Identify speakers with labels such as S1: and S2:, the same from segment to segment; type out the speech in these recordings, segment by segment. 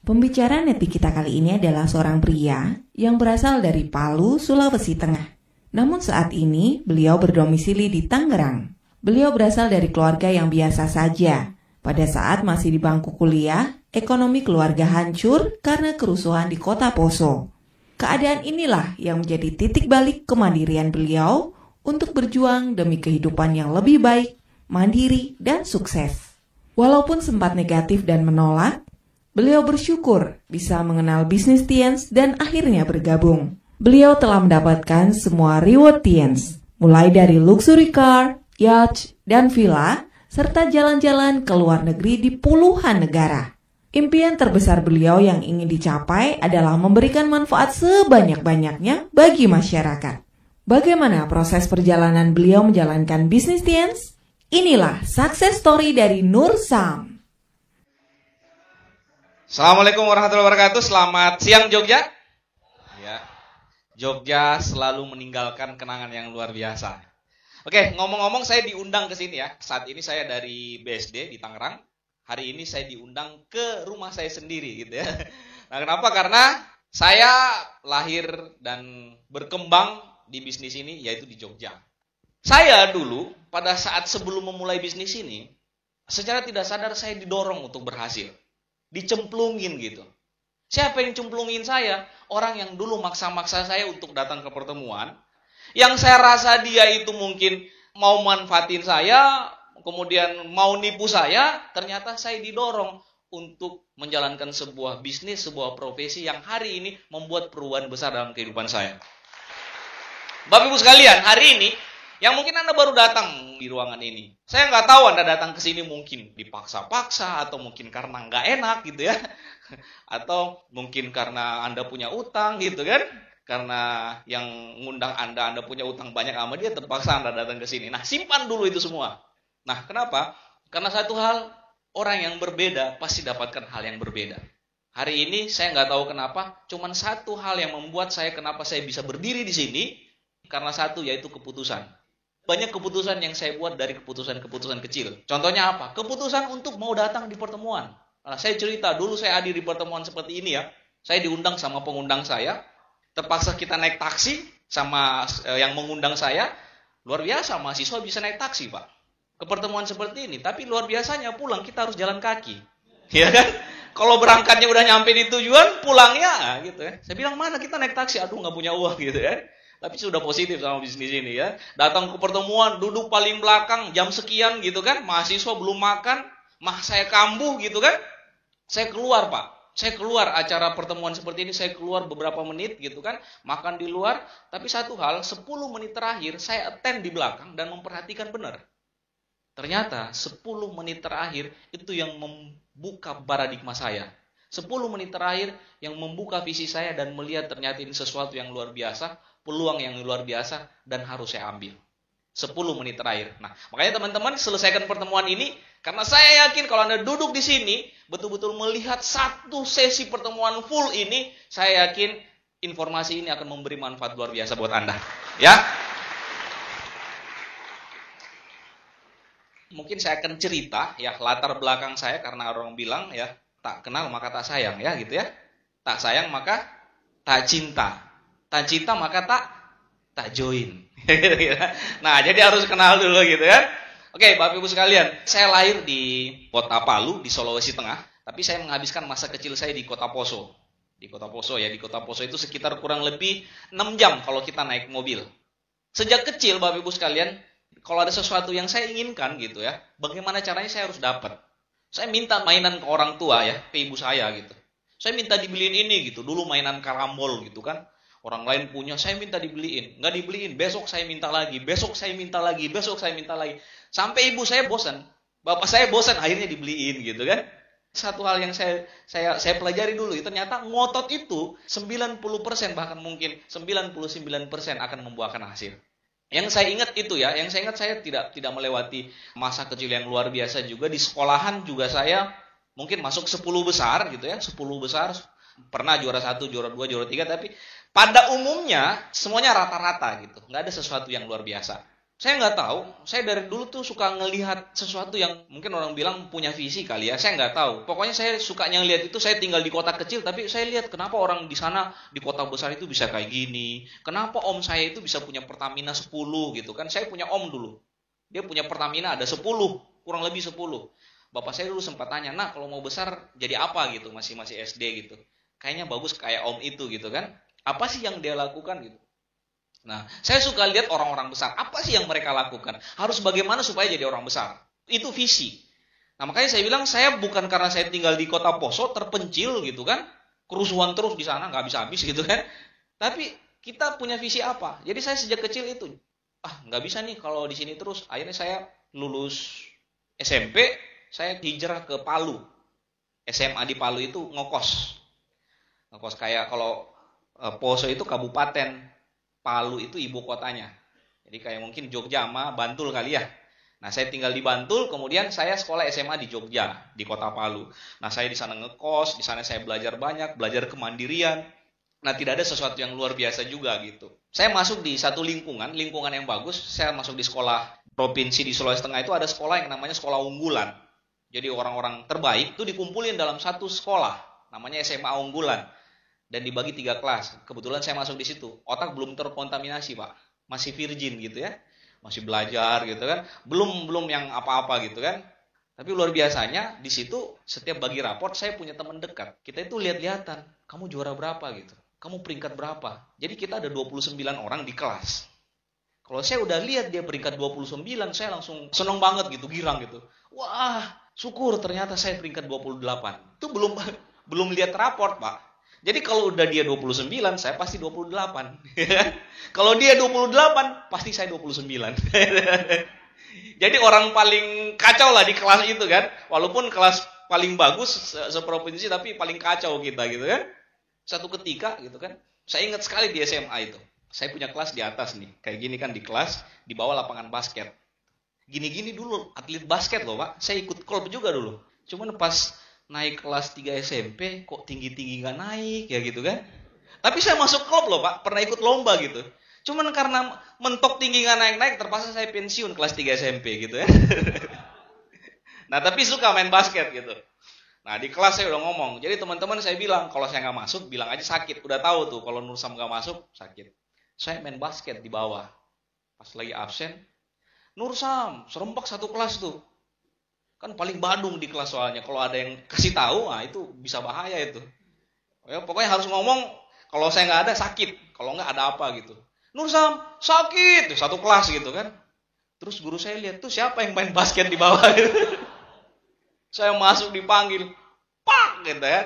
S1: Pembicara netti kita kali ini adalah seorang pria yang berasal dari Palu, Sulawesi Tengah. Namun saat ini beliau berdomisili di Tangerang. Beliau berasal dari keluarga yang biasa saja. Pada saat masih di bangku kuliah, ekonomi keluarga hancur karena kerusuhan di Kota Poso. Keadaan inilah yang menjadi titik balik kemandirian beliau untuk berjuang demi kehidupan yang lebih baik, mandiri, dan sukses. Walaupun sempat negatif dan menolak, beliau bersyukur bisa mengenal bisnis Tiens dan akhirnya bergabung. Beliau telah mendapatkan semua reward Tiens, mulai dari luxury car, yacht, dan villa, serta jalan-jalan ke luar negeri di puluhan negara. Impian terbesar beliau yang ingin dicapai adalah memberikan manfaat sebanyak-banyaknya bagi masyarakat. Bagaimana proses perjalanan beliau menjalankan bisnis Tiens? Inilah success story dari Nur Sam.
S2: Assalamualaikum warahmatullahi wabarakatuh. Selamat siang Jogja. Ya, Jogja selalu meninggalkan kenangan yang luar biasa. Oke, ngomong-ngomong saya diundang ke sini ya. Saat ini saya dari BSD di Tangerang. Hari ini saya diundang ke rumah saya sendiri gitu ya. Nah, kenapa? Karena saya lahir dan berkembang di bisnis ini yaitu di Jogja. Saya dulu pada saat sebelum memulai bisnis ini, secara tidak sadar saya didorong untuk berhasil. Dicemplungin gitu. Siapa yang cemplungin saya? Orang yang dulu maksa-maksa saya untuk datang ke pertemuan. Yang saya rasa dia itu mungkin mau manfaatin saya, kemudian mau nipu saya, ternyata saya didorong untuk menjalankan sebuah bisnis, sebuah profesi yang hari ini membuat perubahan besar dalam kehidupan saya. Bapak Ibu sekalian, hari ini yang mungkin Anda baru datang di ruangan ini. Saya nggak tahu Anda datang ke sini mungkin dipaksa-paksa, atau mungkin karena nggak enak gitu ya. Atau mungkin karena Anda punya utang gitu kan. Karena yang ngundang Anda punya utang banyak sama dia, terpaksa Anda datang ke sini. Nah, simpan dulu itu semua. Nah, kenapa? Karena satu hal, orang yang berbeda pasti dapatkan hal yang berbeda. Hari ini saya nggak tahu kenapa, cuman satu hal yang membuat saya kenapa saya bisa berdiri di sini, karena satu, yaitu keputusan. Banyak keputusan yang saya buat dari keputusan-keputusan kecil. Contohnya apa? Keputusan untuk mau datang di pertemuan. Nah, saya cerita, dulu saya hadir di pertemuan seperti ini ya. Saya diundang sama pengundang saya. Terpaksa kita naik taksi sama yang mengundang saya. Luar biasa, mahasiswa bisa naik taksi, Pak. Ke pertemuan seperti ini. Tapi luar biasanya pulang kita harus jalan kaki. Ya kan? Kalau berangkatnya udah nyampe di tujuan, pulangnya gitu ya. Saya bilang, mana kita naik taksi? Aduh, nggak punya uang gitu ya. Tapi sudah positif sama bisnis ini ya. Datang ke pertemuan, duduk paling belakang, jam sekian gitu kan. Mahasiswa belum makan, saya kambuh gitu kan. Saya keluar Pak. Saya keluar acara pertemuan seperti ini, saya keluar beberapa menit gitu kan. Makan di luar, tapi satu hal, 10 menit terakhir saya attend di belakang dan memperhatikan benar. Ternyata 10 menit terakhir itu yang membuka paradigma saya. 10 menit terakhir yang membuka visi saya dan melihat ternyata ini sesuatu yang luar biasa. Peluang yang luar biasa dan harus saya ambil. 10 menit terakhir. Nah, makanya teman-teman selesaikan pertemuan ini karena saya yakin kalau Anda duduk di sini betul-betul melihat satu sesi pertemuan full ini, saya yakin informasi ini akan memberi manfaat luar biasa buat Anda. Ya. Mungkin saya akan cerita ya latar belakang saya karena orang bilang ya, tak kenal maka tak sayang ya gitu ya. Tak sayang maka tak cinta. Tak cinta maka tak join. Nah, jadi harus kenal dulu gitu kan. Oke, Bapak Ibu sekalian, saya lahir di Kota Palu di Sulawesi Tengah, tapi saya menghabiskan masa kecil saya di Kota Poso. Di Kota Poso ya, di Kota Poso itu sekitar kurang lebih 6 jam kalau kita naik mobil. Sejak kecil Bapak Ibu sekalian, kalau ada sesuatu yang saya inginkan gitu ya, bagaimana caranya saya harus dapat. Saya minta mainan ke orang tua ya, ke ibu saya gitu. Saya minta dibeliin ini gitu, dulu mainan karambol gitu kan. Orang lain punya, saya minta dibeliin. Nggak dibeliin, besok saya minta lagi. Besok saya minta lagi, besok saya minta lagi. Sampai ibu saya bosan. Bapak saya bosan, akhirnya dibeliin gitu kan. Satu hal yang saya pelajari dulu, ternyata ngotot itu 90% bahkan mungkin 99% akan membuahkan hasil. Yang saya ingat itu ya, saya tidak melewati masa kecil yang luar biasa juga. Di sekolahan juga saya mungkin masuk 10 besar gitu ya, 10 besar. Pernah juara 1, juara 2, juara 3, tapi pada umumnya semuanya rata-rata gitu. Nggak ada sesuatu yang luar biasa. Saya nggak tahu, saya dari dulu tuh suka ngelihat sesuatu yang mungkin orang bilang punya visi kali ya, saya nggak tahu. Pokoknya saya sukanya ngelihat itu, saya tinggal di kota kecil, tapi saya lihat kenapa orang di sana, di kota besar itu bisa kayak gini. Kenapa om saya itu bisa punya Pertamina 10 gitu kan, saya punya om dulu. Dia punya Pertamina ada 10, kurang lebih 10. Bapak saya dulu sempat tanya, nah kalau mau besar jadi apa gitu, masih SD gitu. Kayaknya bagus kayak om itu gitu kan. Apa sih yang dia lakukan gitu. Nah, saya suka lihat orang-orang besar. Apa sih yang mereka lakukan? Harus bagaimana supaya jadi orang besar? Itu visi. Nah, makanya saya bilang saya bukan karena saya tinggal di kota Poso terpencil gitu kan. Kerusuhan terus di sana nggak bisa habis gitu kan. Tapi kita punya visi apa? Jadi saya sejak kecil itu nggak bisa nih kalau di sini terus. Akhirnya saya lulus SMP, saya hijrah ke Palu. SMA di Palu itu ngekos. Ngekos kayak kalau Poso itu kabupaten, Palu itu ibu kotanya. Jadi kayak mungkin Jogja sama Bantul kali ya. Nah, saya tinggal di Bantul, kemudian saya sekolah SMA di Jogja, di kota Palu. Nah, saya di sana ngekos, di sana saya belajar banyak, belajar kemandirian. Nah, tidak ada sesuatu yang luar biasa juga gitu. Saya masuk di satu lingkungan yang bagus. Saya masuk di sekolah provinsi di Sulawesi Tengah itu ada sekolah yang namanya sekolah unggulan. Jadi orang-orang terbaik itu dikumpulin dalam satu sekolah, namanya SMA unggulan. Dan dibagi 3 kelas. Kebetulan saya masuk di situ. Otak belum terkontaminasi, Pak. Masih virgin gitu ya. Masih belajar gitu kan. Belum yang apa-apa gitu kan. Tapi luar biasanya di situ setiap bagi raport saya punya teman dekat. Kita itu lihat-lihatan, kamu juara berapa gitu. Kamu peringkat berapa? Jadi kita ada 29 orang di kelas. Kalau saya udah lihat dia peringkat 29, saya langsung seneng banget gitu, girang gitu. Wah, syukur ternyata saya peringkat 28. Itu belum lihat raport, Pak. Jadi kalau udah dia 29, saya pasti 28. Kalau dia 28, pasti saya 29. Jadi orang paling kacau lah di kelas itu kan. Walaupun kelas paling bagus seprovinsi, tapi paling kacau kita gitu kan. Satu ketika gitu kan. Saya ingat sekali di SMA itu. Saya punya kelas di atas nih. Kayak gini kan di kelas, di bawah lapangan basket. Gini-gini dulu, atlet basket loh Pak. Saya ikut klub juga dulu. Cuman pas naik kelas 3 SMP, kok tinggi-tinggi gak naik ya gitu kan. Tapi saya masuk klub loh Pak, pernah ikut lomba gitu. Cuman karena mentok tinggi gak naik-naik, terpaksa saya pensiun kelas 3 SMP gitu ya. Nah tapi suka main basket gitu. Nah di kelas saya udah ngomong, jadi teman-teman saya bilang, kalau saya gak masuk, bilang aja sakit. Udah tahu tuh, kalau Nursam gak masuk, sakit. Saya main basket di bawah. Pas lagi absen, Nursam, serempak satu kelas tuh. Kan paling badung di kelas soalnya. Kalau ada yang kasih tahu, itu bisa bahaya itu. Ya, pokoknya harus ngomong, kalau saya nggak ada sakit, kalau nggak ada apa gitu. Nursam, sakit, satu kelas gitu kan. Terus guru saya lihat tuh siapa yang main basket di bawah gitu. Saya masuk dipanggil, pak gitu ya.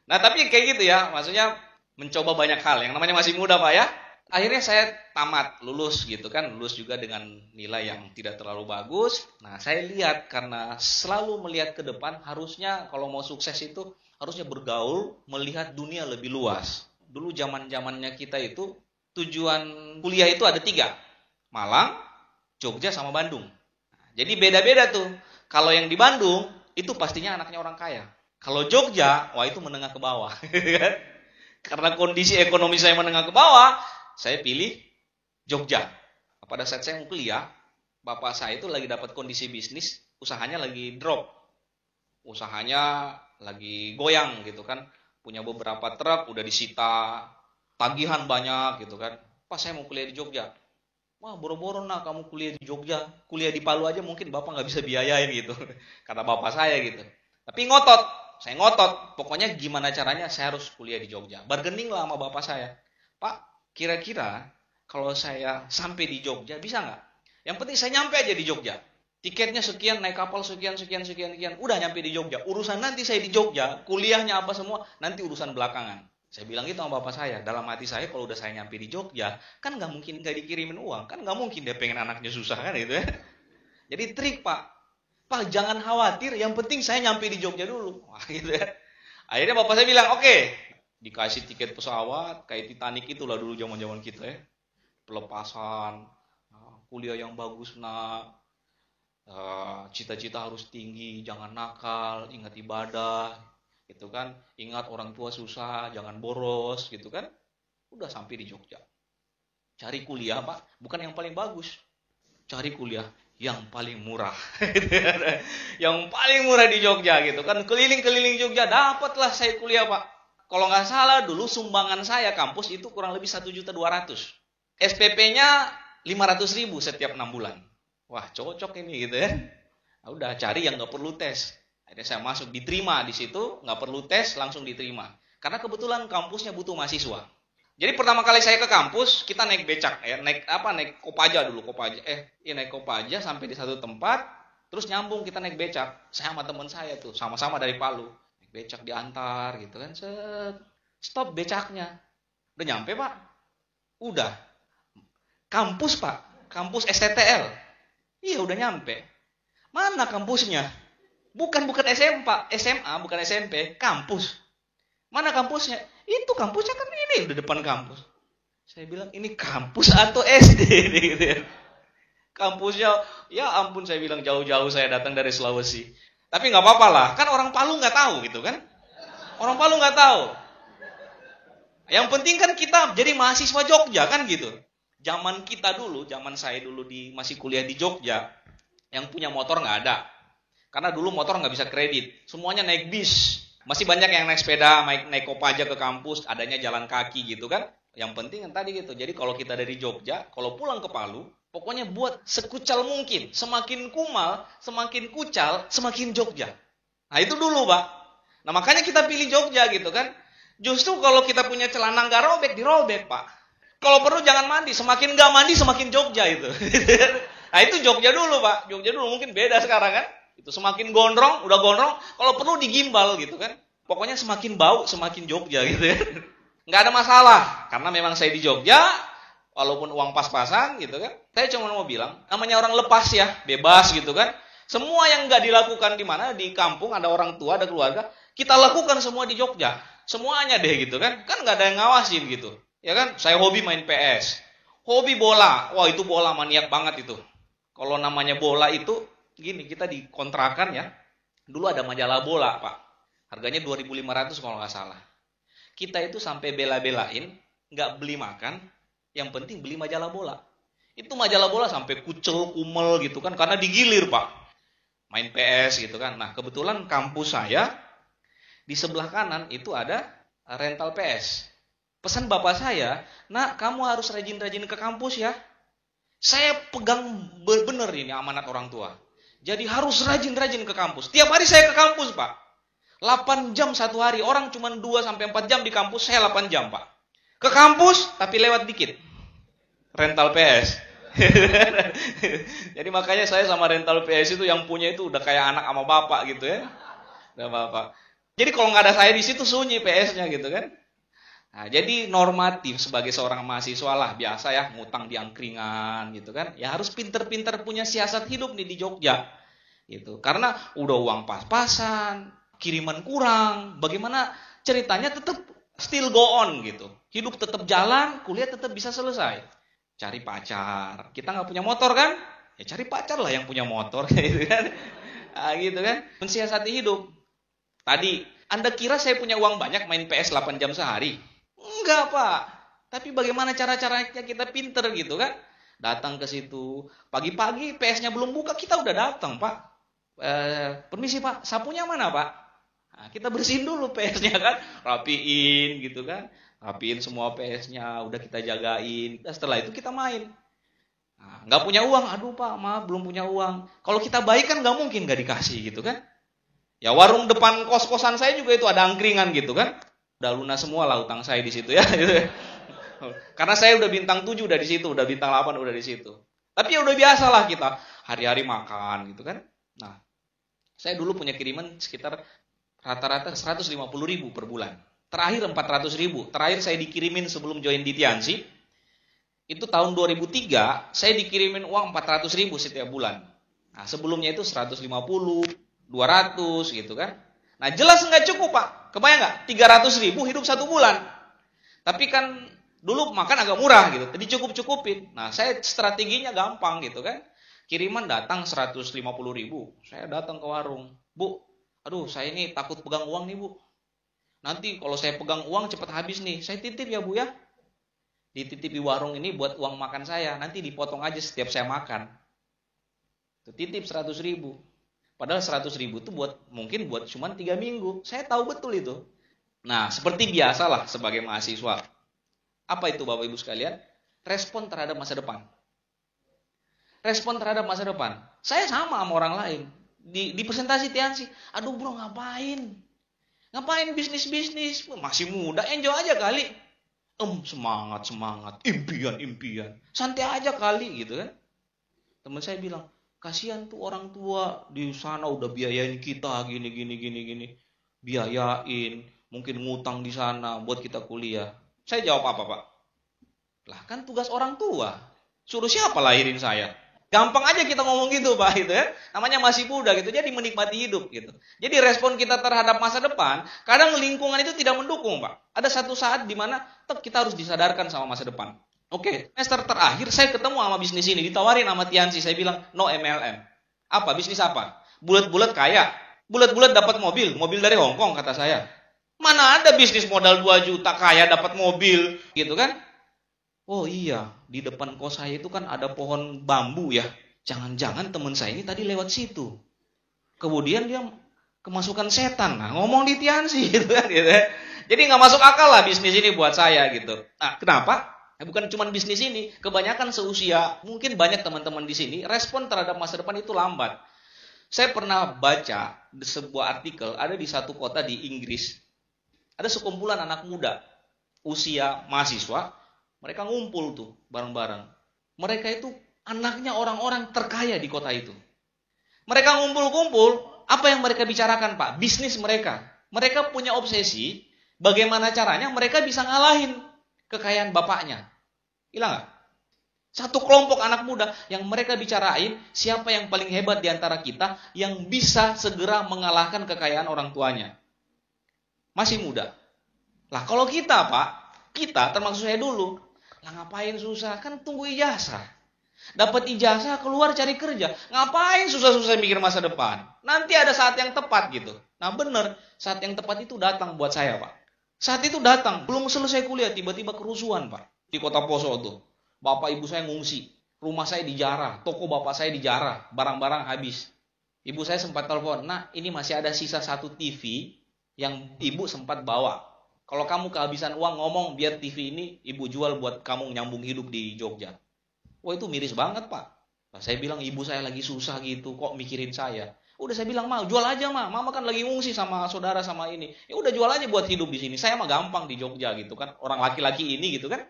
S2: Nah tapi kayak gitu ya, maksudnya mencoba banyak hal. Yang namanya masih muda Pak ya. Akhirnya saya tamat, lulus gitu kan, lulus juga dengan nilai yang tidak terlalu bagus. Nah, saya lihat karena selalu melihat ke depan, harusnya kalau mau sukses itu harusnya bergaul, melihat dunia lebih luas. Dulu zaman-zamannya kita itu tujuan kuliah itu ada 3, Malang, Jogja sama Bandung. Jadi beda-beda tuh. Kalau yang di Bandung itu pastinya anaknya orang kaya. Kalau Jogja, wah itu menengah ke bawah. Karena kondisi ekonomi saya menengah ke bawah, saya pilih Jogja. Pada saat saya mau kuliah, bapak saya itu lagi dapat kondisi bisnis, usahanya lagi drop. Usahanya lagi goyang gitu kan. Punya beberapa truk, udah disita, tagihan banyak gitu kan. Pas saya mau kuliah di Jogja. Wah boro-boro nah kamu kuliah di Jogja. Kuliah di Palu aja mungkin bapak gak bisa biayain gitu. Kata bapak saya gitu. Tapi saya ngotot. Pokoknya gimana caranya saya harus kuliah di Jogja. Bargaining lah sama bapak saya. Pak, kira-kira kalau saya sampai di Jogja bisa nggak? Yang penting saya nyampe aja di Jogja. Tiketnya sekian, naik kapal sekian. Udah nyampe di Jogja. Urusan nanti saya di Jogja, kuliahnya apa semua, nanti urusan belakangan. Saya bilang gitu sama bapak saya. Dalam hati saya kalau udah saya nyampe di Jogja, kan nggak mungkin nggak dikirimin uang. Kan nggak mungkin dia pengen anaknya susah kan gitu ya. Jadi trik Pak. Pak jangan khawatir, yang penting saya nyampe di Jogja dulu. Wah gitu ya. Akhirnya bapak saya bilang, oke. Dikasih tiket pesawat kayak Titanic itulah dulu zaman-zaman kita ya. Pelepasan, kuliah yang bagus nak, cita-cita harus tinggi, jangan nakal, ingat ibadah, gitu kan. Ingat orang tua susah, jangan boros, gitu kan. Udah sampai di Jogja. Cari kuliah Pak, bukan yang paling bagus. cari kuliah yang paling murah. Yang paling murah di Jogja gitu kan. Keliling-keliling Jogja, dapatlah saya kuliah, Pak. Kalau nggak salah dulu sumbangan saya kampus itu kurang lebih 1.200.000. SPP-nya 500.000 setiap 6 bulan. Wah, cocok ini gitu ya. Nah, udah cari yang nggak perlu tes. Akhirnya saya masuk, diterima di situ, nggak perlu tes, langsung diterima. Karena kebetulan kampusnya butuh mahasiswa. Jadi pertama kali saya ke kampus, kita naik becak, naik Kopaja dulu, naik Kopaja sampai di satu tempat, terus nyambung kita naik becak. Saya sama teman saya tuh, sama-sama dari Palu. Naik becak diantar gitu kan, stop becaknya. Udah nyampe, Pak? Udah. Kampus, Pak, kampus STTL. Iya, udah nyampe. Mana kampusnya? Bukan SMA, bukan SMP, kampus. Mana kampusnya? Itu kampusnya kan ini, udah depan kampus. Saya bilang, ini kampus atau SD? Gitu ya. Kampusnya, ya ampun, saya bilang jauh-jauh saya datang dari Sulawesi. Tapi nggak apa-apa lah, kan orang Palu nggak tahu gitu kan. Orang Palu nggak tahu. Yang penting kan kita jadi mahasiswa Jogja kan gitu. Zaman kita dulu, zaman saya dulu masih kuliah di Jogja, yang punya motor nggak ada. Karena dulu motor nggak bisa kredit, semuanya naik bis. Masih banyak yang naik sepeda, naik Kopaja ke kampus, adanya jalan kaki gitu kan. Yang penting kan tadi gitu. Jadi kalau kita dari Jogja, kalau pulang ke Palu, pokoknya buat sekucal mungkin. Semakin kumal, semakin kucal, semakin Jogja. Nah itu dulu, Pak. Nah makanya kita pilih Jogja gitu kan. Justru kalau kita punya celana nggak robek, dirobek, Pak. Kalau perlu jangan mandi, semakin nggak mandi, semakin Jogja itu. Nah itu Jogja dulu, Pak. Jogja dulu mungkin beda sekarang kan. Itu semakin gondrong, udah gondrong, kalau perlu digimbal gitu kan. Pokoknya semakin bau, semakin Jogja gitu ya. Nggak ada masalah, karena memang saya di Jogja, walaupun uang pas-pasan gitu kan. Saya cuma mau bilang, namanya orang lepas ya, bebas gitu kan. Semua yang nggak dilakukan di mana, di kampung ada orang tua, ada keluarga, kita lakukan semua di Jogja. Semuanya deh gitu kan. Kan nggak ada yang ngawasin gitu. Ya kan, saya hobi main PS. Hobi bola, wah itu bola maniak banget itu. Kalau namanya bola itu, gini, kita di kontrakan ya, dulu ada majalah bola, Pak. Harganya 2.500 kalau nggak salah. Kita itu sampai bela-belain, nggak beli makan, yang penting beli majalah bola. Itu majalah bola sampai kucel, kumel gitu kan, karena digilir, Pak. Main PS gitu kan. Nah, kebetulan kampus saya, di sebelah kanan itu ada rental PS. Pesan bapak saya, nak kamu harus rajin-rajin ke kampus ya. Saya pegang bener ini amanat orang tua. Jadi harus rajin-rajin ke kampus. Tiap hari saya ke kampus, Pak. 8 jam satu hari. Orang cuma 2-4 jam di kampus, saya 8 jam, Pak. Ke kampus, tapi lewat dikit. Rental PS. Jadi makanya saya sama rental PS itu yang punya itu udah kayak anak sama bapak gitu ya. Udah bapak. Jadi kalau nggak ada saya di situ sunyi PS-nya gitu kan. Nah, jadi normatif sebagai seorang mahasiswa lah, biasa ya, ngutang di angkringan gitu kan. Ya harus pinter-pinter punya siasat hidup nih di Jogja. Gitu. Karena udah uang pas-pasan, kiriman kurang, bagaimana ceritanya tetap still go on gitu. Hidup tetap jalan, kuliah tetap bisa selesai. Cari pacar. Kita nggak punya motor kan? Ya cari pacar lah yang punya motor gitu kan. Nah, gitu kan. Mensiasati hidup. Tadi, Anda kira saya punya uang banyak main PS 8 jam sehari? Enggak, Pak. Tapi bagaimana cara-caranya kita pinter gitu kan? Datang ke situ. Pagi-pagi PS-nya belum buka, kita udah datang, Pak. Permisi, Pak. Sapunya mana, Pak? Nah, kita bersihin dulu PS-nya kan. Rapiin gitu kan. Rapiin semua PS-nya. Udah kita jagain. Dan setelah itu kita main. Nah, nggak punya uang. Aduh, Pak. Maaf, belum punya uang. Kalau kita baik kan nggak mungkin nggak dikasih gitu kan. Ya warung depan kos-kosan saya juga itu ada angkringan gitu kan. Udah lunas semua lah utang saya di situ ya. Karena saya udah bintang 7 udah di situ, udah bintang 8 udah di situ. Tapi ya udah biasa lah kita hari-hari makan gitu kan. Nah, saya dulu punya kiriman sekitar rata-rata 150.000 per bulan. Terakhir 400.000. Terakhir saya dikirimin sebelum join di Tiansi. Itu tahun 2003, saya dikirimin uang 400.000 setiap bulan. Nah, sebelumnya itu 150, 200 gitu kan. Nah jelas nggak cukup, Pak. Kebayang nggak? 300.000 hidup 1 bulan. Tapi kan dulu makan agak murah gitu. Jadi cukup-cukupin. Nah saya strateginya gampang gitu kan. Kiriman datang 150.000. Saya datang ke warung. Bu, aduh saya ini takut pegang uang nih Bu. Nanti kalau saya pegang uang cepat habis nih. Saya titip ya Bu ya. Dititip di warung ini buat uang makan saya. Nanti dipotong aja setiap saya makan. Titip 100.000. Padahal 100.000 itu mungkin buat cuma 3 minggu. Saya tahu betul itu. Nah, seperti biasalah sebagai mahasiswa. Apa itu Bapak Ibu sekalian? Respon terhadap masa depan. Respon terhadap masa depan. Saya sama orang lain. Di presentasi Tiansi, aduh bro ngapain? Ngapain bisnis-bisnis? Masih muda, enjoy aja kali. Semangat, impian. Santai aja kali gitu kan. Teman saya bilang, kasihan tuh orang tua di sana udah biayain kita gini. Biayain, mungkin ngutang di sana buat kita kuliah. Saya jawab apa, Pak? Lah kan tugas orang tua. Suruh siapa lahirin saya? Gampang aja kita ngomong gitu, Pak, gitu ya. Namanya masih muda gitu, jadi menikmati hidup gitu. Jadi respon kita terhadap masa depan, kadang lingkungan itu tidak mendukung, Pak. Ada satu saat di mana kita harus disadarkan sama masa depan. Oke, semester terakhir saya ketemu sama bisnis ini, ditawarin sama Tiansi, saya bilang no MLM. Apa? Bisnis apa? Bulat-bulat kaya. Bulat-bulat dapat mobil dari Hong Kong kata saya. Mana ada bisnis modal 2 juta kaya dapat mobil, gitu kan? Oh iya, di depan kos saya itu kan ada pohon bambu ya. Jangan-jangan teman saya ini tadi lewat situ. Kemudian dia kemasukan setan. Nah, ngomong di Tiansi gitu kan gitu ya. Jadi nggak masuk akal lah bisnis ini buat saya gitu. Nah, kenapa? Bukan cuma bisnis ini, kebanyakan seusia, mungkin banyak teman-teman di sini respon terhadap masa depan itu lambat. Saya pernah baca sebuah artikel ada di satu kota di Inggris. Ada sekumpulan anak muda usia mahasiswa. Mereka ngumpul tuh bareng-bareng. Mereka itu anaknya orang-orang terkaya di kota itu. Mereka ngumpul-kumpul, apa yang mereka bicarakan, Pak? Bisnis mereka. Mereka punya obsesi, bagaimana caranya mereka bisa ngalahin kekayaan bapaknya. Hilang nggak? Satu kelompok anak muda yang mereka bicarain, siapa yang paling hebat di antara kita yang bisa segera mengalahkan kekayaan orang tuanya. Masih muda. Lah kalau kita, Pak, kita termasuk saya dulu, lah ngapain susah? Kan tunggu ijazah. Dapat ijazah, keluar cari kerja. Ngapain susah-susah mikir masa depan? Nanti ada saat yang tepat gitu. Nah benar, saat yang tepat itu datang buat saya, Pak. Saat itu datang, belum selesai kuliah, tiba-tiba kerusuhan, Pak. Di kota Poso tuh. Bapak ibu saya ngungsi. Rumah saya dijarah, toko bapak saya dijarah, barang-barang habis. Ibu saya sempat telepon, nah ini masih ada sisa 1 TV yang ibu sempat bawa. Kalau kamu kehabisan uang ngomong biar TV ini ibu jual buat kamu nyambung hidup di Jogja. Wah itu miris banget Pak. Nah, saya bilang ibu saya lagi susah gitu kok mikirin saya. Udah saya bilang Ma jual aja Ma. Mama kan lagi ngungsi sama saudara sama ini. Ya udah jual aja buat hidup di sini. Saya mah gampang di Jogja gitu kan. Orang laki-laki ini gitu kan.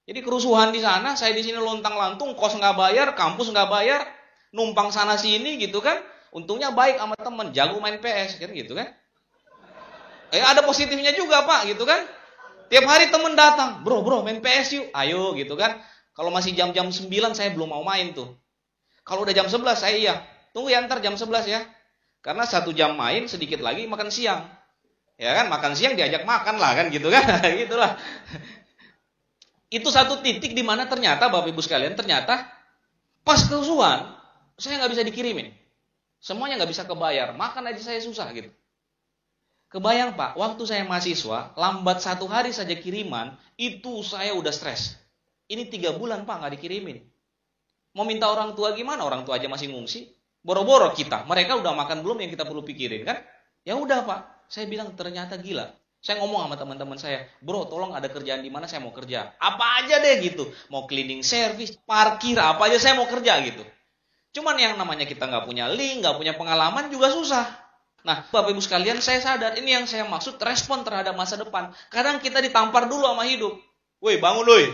S2: Jadi kerusuhan di sana, saya di sini lontang-lantung, kos nggak bayar, kampus nggak bayar, numpang sana sini gitu kan. Untungnya baik sama temen, jago main PS kan gitu kan. Ada positifnya juga Pak gitu kan. Tiap hari temen datang, bro main PS yuk, ayo gitu kan. Kalau masih jam-jam 9 saya belum mau main tuh. Kalau udah jam 11 saya iya. Tunggu ya ntar jam 11 ya. Karena 1 jam main sedikit lagi makan siang. Ya kan makan siang diajak makan lah kan gitu kan. Gitulah. Itu satu titik di mana ternyata Bapak Ibu sekalian ternyata pas kerusuhan saya nggak bisa dikirimin. Semuanya nggak bisa kebayar. Makan aja saya susah gitu. Kebayang Pak, waktu saya mahasiswa, lambat 1 hari saja kiriman, itu saya udah stres. Ini 3 bulan Pak nggak dikirimin. Mau minta orang tua gimana? Orang tua aja masih ngungsi. Boro-boro kita, mereka udah makan belum yang kita perlu pikirin kan? Ya udah Pak, saya bilang ternyata gila. Saya ngomong sama teman-teman saya, bro tolong ada kerjaan di mana saya mau kerja. Apa aja deh gitu. Mau cleaning service, parkir, apa aja saya mau kerja gitu. Cuman yang namanya kita nggak punya link, nggak punya pengalaman juga susah. Nah, Bapak Ibu sekalian, saya sadar ini yang saya maksud respon terhadap masa depan. Kadang kita ditampar dulu sama hidup. Woi, bangun woi.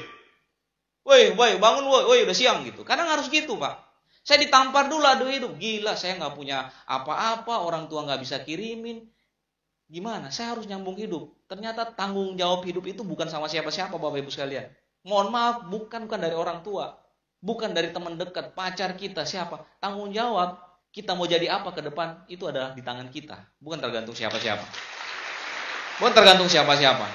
S2: Woi, bangun woi, udah siang gitu. Kadang harus gitu, Pak. Saya ditampar dulu aduh hidup. Gila, saya nggak punya apa-apa, orang tua nggak bisa kirimin. Gimana? Saya harus nyambung hidup. Ternyata tanggung jawab hidup itu bukan sama siapa-siapa, Bapak Ibu sekalian. Mohon maaf, bukan dari orang tua. Bukan dari teman dekat, pacar kita, siapa. Tanggung jawab. Kita mau jadi apa ke depan, itu adalah di tangan kita. Bukan tergantung siapa-siapa. Bukan tergantung siapa-siapa.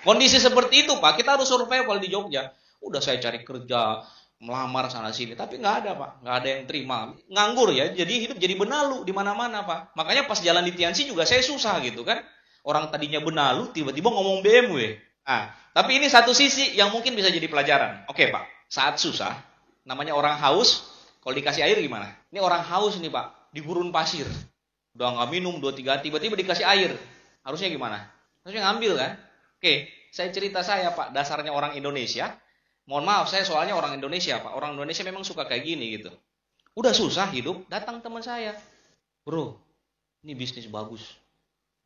S2: Kondisi seperti itu, Pak, kita harus survival di Jogja. Udah saya cari kerja, melamar sana-sini. Tapi nggak ada, Pak. Nggak ada yang terima. Nganggur ya, jadi hidup jadi benalu di mana-mana, Pak. Makanya pas jalan di Tiansi juga saya susah gitu kan. Orang tadinya benalu, tiba-tiba ngomong BMW. Nah, tapi ini satu sisi yang mungkin bisa jadi pelajaran. Oke, Pak. Saat susah, namanya orang haus, Kalau dikasih air gimana? Ini orang haus nih Pak, di gurun pasir. Udah nggak minum 2-3 hari, tiba-tiba dikasih air. Harusnya gimana? Harusnya ngambil kan? Oke, saya cerita saya Pak, dasarnya orang Indonesia. Mohon maaf, saya soalnya orang Indonesia Pak. Orang Indonesia memang suka kayak gini gitu. Udah susah hidup, datang teman saya. Bro, ini bisnis bagus.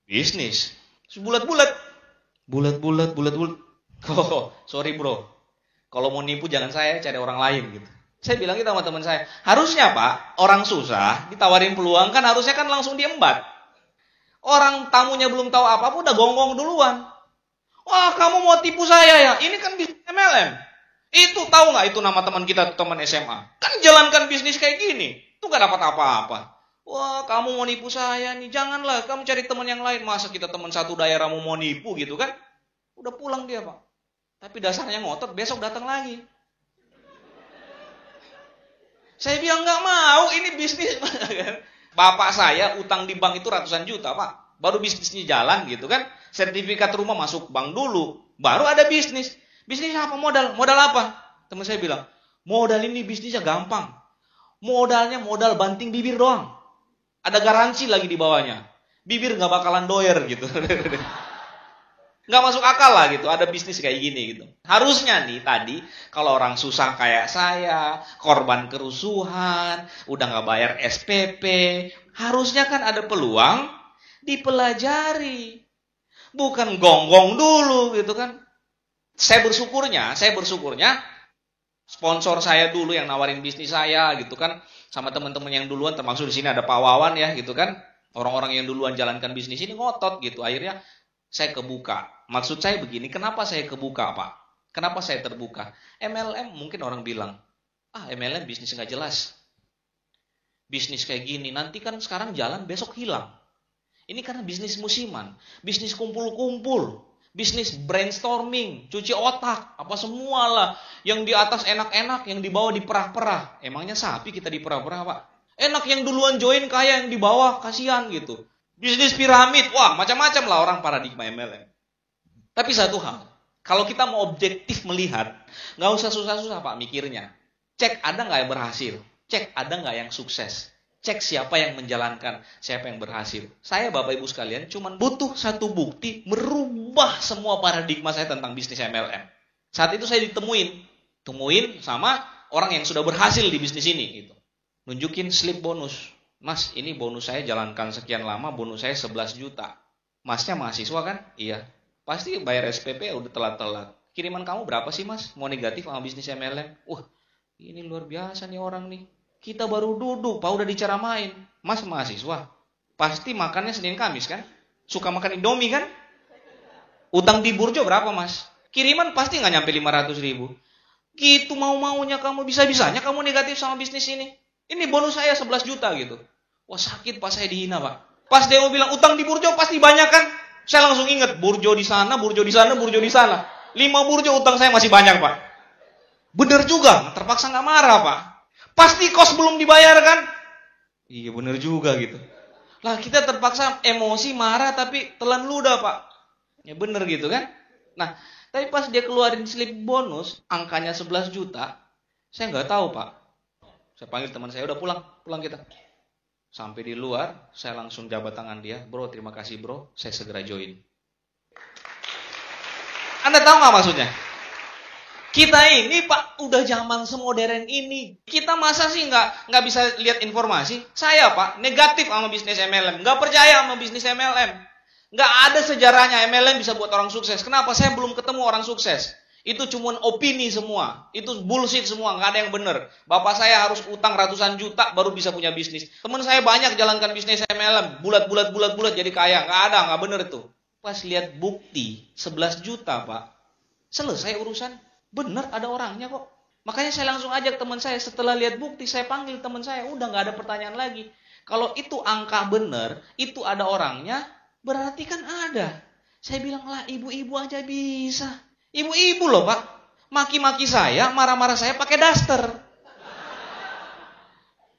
S2: Bisnis? Bulat-bulat. Bulat-bulat. Oh, sorry bro. Kalau mau nipu jangan saya, cari orang lain gitu. Saya bilang gitu sama teman saya. Harusnya Pak, orang susah, ditawarin peluang kan harusnya kan langsung diembat. Orang tamunya belum tahu apa-apa udah gonggong duluan. Wah, kamu mau tipu saya ya? Ini kan bisnis MLM. Itu tahu nggak itu nama teman kita, teman SMA? Kan jalankan bisnis kayak gini. Itu nggak dapat apa-apa. Wah, kamu mau nipu saya nih. Janganlah, kamu cari teman yang lain. Masa kita teman satu daerah mau nipu gitu kan? Udah pulang dia Pak. Tapi dasarnya ngotot, besok datang lagi. Saya bilang nggak mau, ini bisnis. Bapak saya utang di bank itu ratusan juta Pak. Baru bisnisnya jalan gitu kan. Sertifikat rumah masuk bank dulu. Baru ada bisnis. Bisnis apa? Modal apa? Teman saya bilang, modal ini bisnisnya gampang. Modalnya modal banting bibir doang. Ada garansi lagi di bawahnya. Bibir nggak bakalan doyer gitu. Nggak masuk akal lah gitu, ada bisnis kayak gini gitu. Harusnya nih tadi, kalau orang susah kayak saya, korban kerusuhan, udah nggak bayar SPP, harusnya kan ada peluang dipelajari. Bukan gonggong dulu gitu kan. Saya bersyukurnya, sponsor saya dulu yang nawarin bisnis saya gitu kan, sama teman-teman yang duluan, termasuk di sini ada Pak Wawan ya gitu kan. Orang-orang yang duluan jalankan bisnis ini ngotot gitu, akhirnya saya kebuka. Maksud saya begini, kenapa saya kebuka Pak? Kenapa saya terbuka? MLM mungkin orang bilang, MLM bisnis nggak jelas. Bisnis kayak gini, nanti kan sekarang jalan, besok hilang. Ini karena bisnis musiman, bisnis kumpul-kumpul, bisnis brainstorming, cuci otak, apa semua lah. Yang di atas enak-enak, yang di bawah diperah-perah. Emangnya sapi kita diperah-perah Pak? Enak yang duluan join, kaya yang di bawah, kasihan gitu. Bisnis piramid, wah macam-macam lah orang paradigma MLM. Tapi satu hal, kalau kita mau objektif melihat, nggak usah susah-susah Pak mikirnya. Cek ada nggak yang berhasil, cek ada nggak yang sukses, cek siapa yang menjalankan, siapa yang berhasil. Saya Bapak Ibu sekalian cuma butuh satu bukti merubah semua paradigma saya tentang bisnis MLM. Saat itu saya temuin sama orang yang sudah berhasil di bisnis ini. Gitu. Nunjukin slip bonus. Mas, ini bonus saya jalankan sekian lama, bonus saya 11 juta. Masnya mahasiswa kan? Iya. Pasti bayar SPP udah telat-telat. Kiriman kamu berapa sih Mas? Mau negatif sama bisnis MLM? Wah, ini luar biasa nih orang nih. Kita baru duduk, Pak udah diceramain. Mas mahasiswa, pasti makannya Senin Kamis kan? Suka makan Indomie kan? Utang di Burjo berapa Mas? Kiriman pasti nggak nyampe 500 ribu. Gitu mau-maunya kamu, bisa-bisanya kamu negatif sama bisnis ini. Ini bonus saya 11 juta gitu. Wah sakit Pak, saya dihina Pak. Pas dia mau bilang utang di Burjo pasti banyak kan? Saya langsung ingat Burjo di sana, Burjo di sana, Burjo di sana. 5 Burjo utang saya masih banyak Pak. Bener juga, terpaksa nggak marah Pak. Pasti kos belum dibayar kan? Iya bener juga gitu. Lah kita terpaksa emosi marah tapi telan ludah Pak. Ya bener gitu kan? Nah, tapi pas dia keluarin slip bonus, angkanya 11 juta, saya nggak tahu Pak. Saya panggil teman saya, udah pulang kita. Sampai di luar, saya langsung jabat tangan dia. Bro, terima kasih bro, saya segera join. Anda tahu nggak maksudnya? Kita ini Pak, udah zaman semodern ini. Kita masa sih nggak bisa lihat informasi? Saya Pak, negatif sama bisnis MLM. Nggak percaya sama bisnis MLM. Nggak ada sejarahnya MLM bisa buat orang sukses. Kenapa? Saya belum ketemu orang sukses. Itu cuma opini semua. Itu bullshit semua, nggak ada yang benar. Bapak saya harus utang ratusan juta baru bisa punya bisnis. Teman saya banyak jalankan bisnis MLM. Bulat jadi kaya. Nggak benar itu. Pas lihat bukti, 11 juta Pak. Selesai urusan. Benar ada orangnya kok. Makanya saya langsung ajak teman saya. Setelah lihat bukti, saya panggil teman saya. Udah nggak ada pertanyaan lagi. Kalau itu angka benar, itu ada orangnya, berarti kan ada. Saya bilang lah ibu-ibu aja bisa. Ibu-ibu loh Pak. Maki-maki saya, marah-marah saya pakai daster.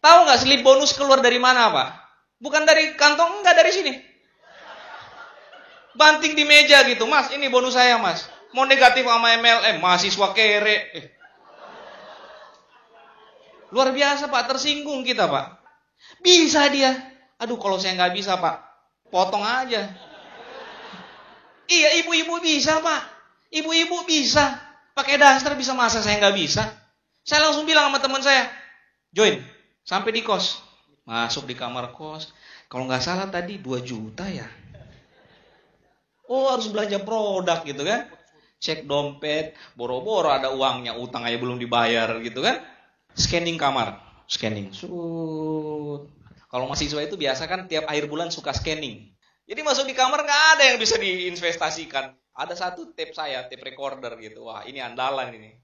S2: Tahu nggak slip bonus keluar dari mana Pak? Bukan dari kantong, enggak dari sini. Banting di meja gitu. Mas, ini bonus saya Mas. Mau negatif sama MLM, mahasiswa kere. Luar biasa Pak, tersinggung kita Pak. Bisa dia. Aduh kalau saya nggak bisa Pak, potong aja. Iya ibu-ibu bisa Pak. Ibu-ibu bisa. Pakai daster bisa, masa saya nggak bisa? Saya langsung bilang sama teman saya, join, sampai di kos. Masuk di kamar kos. Kalau nggak salah tadi 2 juta ya. Oh harus belanja produk gitu kan. Cek dompet, boro-boro ada uangnya, utang aja belum dibayar gitu kan. Scanning kamar, scanning. Kalau mahasiswa itu biasa kan tiap akhir bulan suka scanning. Jadi masuk di kamar nggak ada yang bisa diinvestasikan. Ada satu tape saya, tape recorder gitu. Wah ini andalan ini.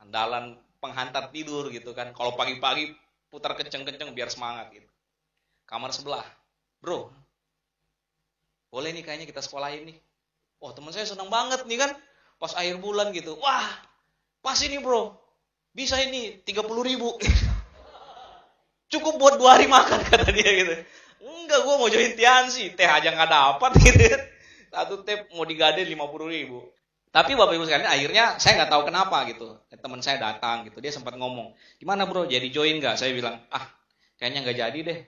S2: Andalan penghantar tidur gitu kan. Kalau pagi-pagi putar kenceng-kenceng biar semangat gitu. Kamar sebelah. Bro, boleh nih kayaknya kita sekolahin nih. Oh teman saya senang banget nih kan. Pas akhir bulan gitu. Wah pas ini bro. Bisa ini 30.000. Cukup buat 2 hari makan kata dia gitu. Enggak, gue mau join Tiansi. Teh aja gak dapat gitu. Satu tape mau digadein 50.000. Tapi Bapak Ibu sekalian akhirnya saya nggak tahu kenapa gitu. Teman saya datang gitu, dia sempat ngomong, gimana bro, jadi join nggak? Saya bilang, kayaknya nggak jadi deh.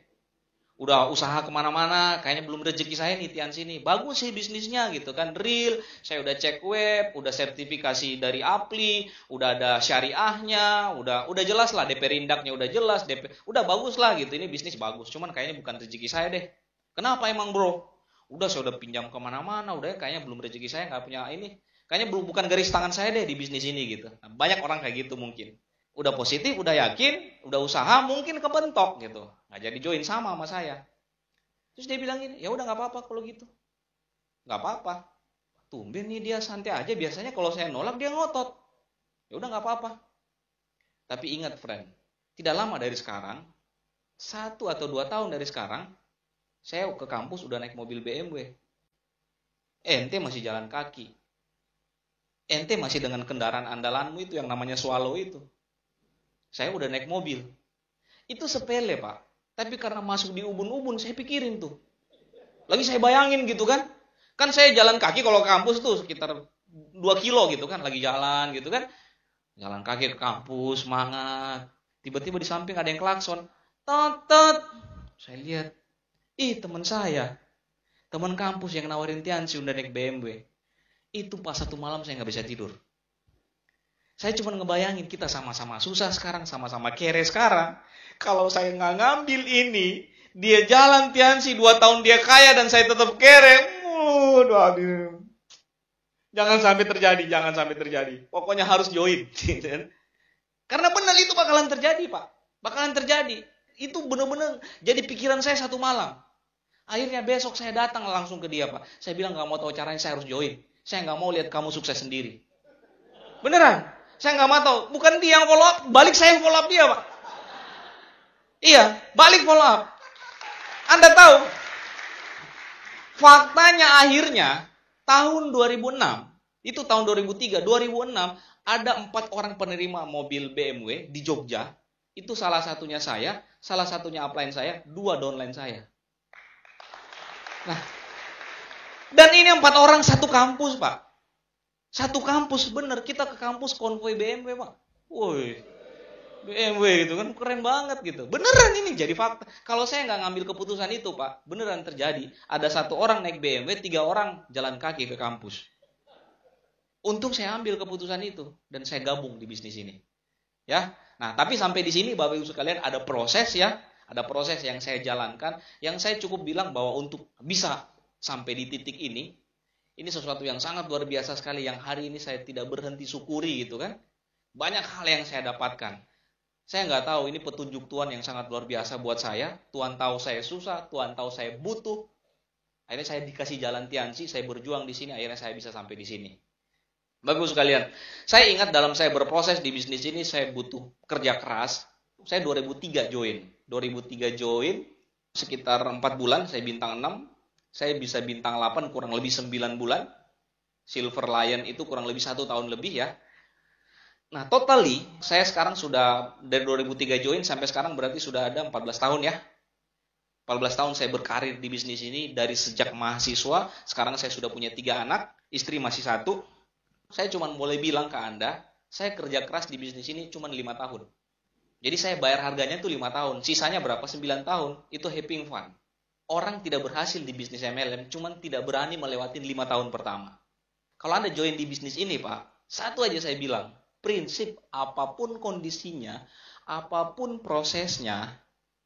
S2: Udah usaha kemana-mana, kayaknya belum rezeki saya nih Tiansi nih. Bagus sih bisnisnya gitu kan, real. Saya udah cek web, udah sertifikasi dari Apli, udah ada syariahnya, udah jelas lah DP Rindaknya udah jelas, udah bagus lah gitu. Ini bisnis bagus, cuman kayaknya bukan rezeki saya deh. Kenapa emang bro? Udah saya udah pinjam kemana-mana, udah kayaknya belum rezeki saya, nggak punya ini. Kayaknya bukan garis tangan saya deh di bisnis ini gitu. Nah, banyak orang kayak gitu mungkin. Udah positif, udah yakin, udah usaha, mungkin kebentok gitu. Nggak jadi join sama saya. Terus dia bilang gini, ya udah nggak apa-apa kalau gitu. Nggak apa-apa. Tumben nih dia santai aja. Biasanya kalau saya nolak dia ngotot. Ya udah nggak apa-apa. Tapi ingat friend, tidak lama dari sekarang, 1 atau 2 tahun dari sekarang, saya ke kampus udah naik mobil BMW. Ente masih jalan kaki. Ente masih dengan kendaraan andalanmu itu yang namanya Swallow itu. Saya udah naik mobil. Itu sepele Pak. Tapi karena masuk di ubun-ubun saya pikirin tuh. Lagi saya bayangin gitu kan. Kan saya jalan kaki kalau ke kampus tuh sekitar 2 kilo gitu kan. Lagi jalan gitu kan. Jalan kaki ke kampus, semangat. Tiba-tiba di samping ada yang klakson. Tot. Saya lihat. Teman saya, teman kampus yang nawarin Tiansi udah naik BMW. Itu pas 1 malam saya nggak bisa tidur. Saya cuma ngebayangin kita sama-sama susah sekarang, sama-sama kere sekarang. Kalau saya nggak ngambil ini, dia jalan Tiansi 2 tahun dia kaya dan saya tetap kere. Aduh. Jangan sampai terjadi. Pokoknya harus join. Karena benar itu bakalan terjadi Pak. Bakalan terjadi. Itu benar-benar jadi pikiran saya 1 malam. Akhirnya besok saya datang langsung ke dia Pak. Saya bilang gak mau tahu caranya, saya harus join. Saya gak mau lihat kamu sukses sendiri. Beneran. Saya gak mau tahu. Bukan dia yang follow up, balik saya yang follow up dia Pak. Iya, balik follow up. Anda tahu, faktanya akhirnya tahun 2006, itu tahun 2003, 2006, ada 4 orang penerima mobil BMW di Jogja. Itu salah satunya saya, salah satunya upline saya, 2 downline saya. Nah, dan ini 4 orang satu kampus Pak. Satu kampus bener, kita ke kampus konvoi BMW Pak. Woi, BMW gitu kan, keren banget gitu. Beneran ini jadi fakta. Kalau saya nggak ngambil keputusan itu Pak, beneran terjadi. Ada 1 orang naik BMW, 3 orang jalan kaki ke kampus. Untung saya ambil keputusan itu dan saya gabung di bisnis ini. Ya, nah tapi sampai di sini Bapak Ibu sekalian ada proses ya. Ada proses yang saya jalankan, yang saya cukup bilang bahwa untuk bisa sampai di titik ini sesuatu yang sangat luar biasa sekali, yang hari ini saya tidak berhenti syukuri gitu kan. Banyak hal yang saya dapatkan. Saya nggak tahu, ini petunjuk Tuhan yang sangat luar biasa buat saya. Tuhan tahu saya susah, Tuhan tahu saya butuh. Akhirnya saya dikasih jalan Tiansi, saya berjuang di sini, akhirnya saya bisa sampai di sini. Bagus sekalian. Saya ingat dalam saya berproses di bisnis ini, saya butuh kerja keras. Saya 2003 join. 2003 join, sekitar 4 bulan, saya bintang 6. Saya bisa bintang 8, kurang lebih 9 bulan. Silver Lion itu kurang lebih 1 tahun lebih ya. Nah, totally, saya sekarang sudah, dari 2003 join sampai sekarang berarti sudah ada 14 tahun ya. 14 tahun saya berkarir di bisnis ini, dari sejak mahasiswa, sekarang saya sudah punya 3 anak, istri masih 1. Saya cuma boleh bilang ke Anda, saya kerja keras di bisnis ini cuma 5 tahun. Jadi saya bayar harganya tuh 5 tahun. Sisanya berapa? 9 tahun. Itu having fun. Orang tidak berhasil di bisnis MLM, cuman tidak berani melewati 5 tahun pertama. Kalau Anda join di bisnis ini, Pak, satu aja saya bilang, prinsip apapun kondisinya, apapun prosesnya,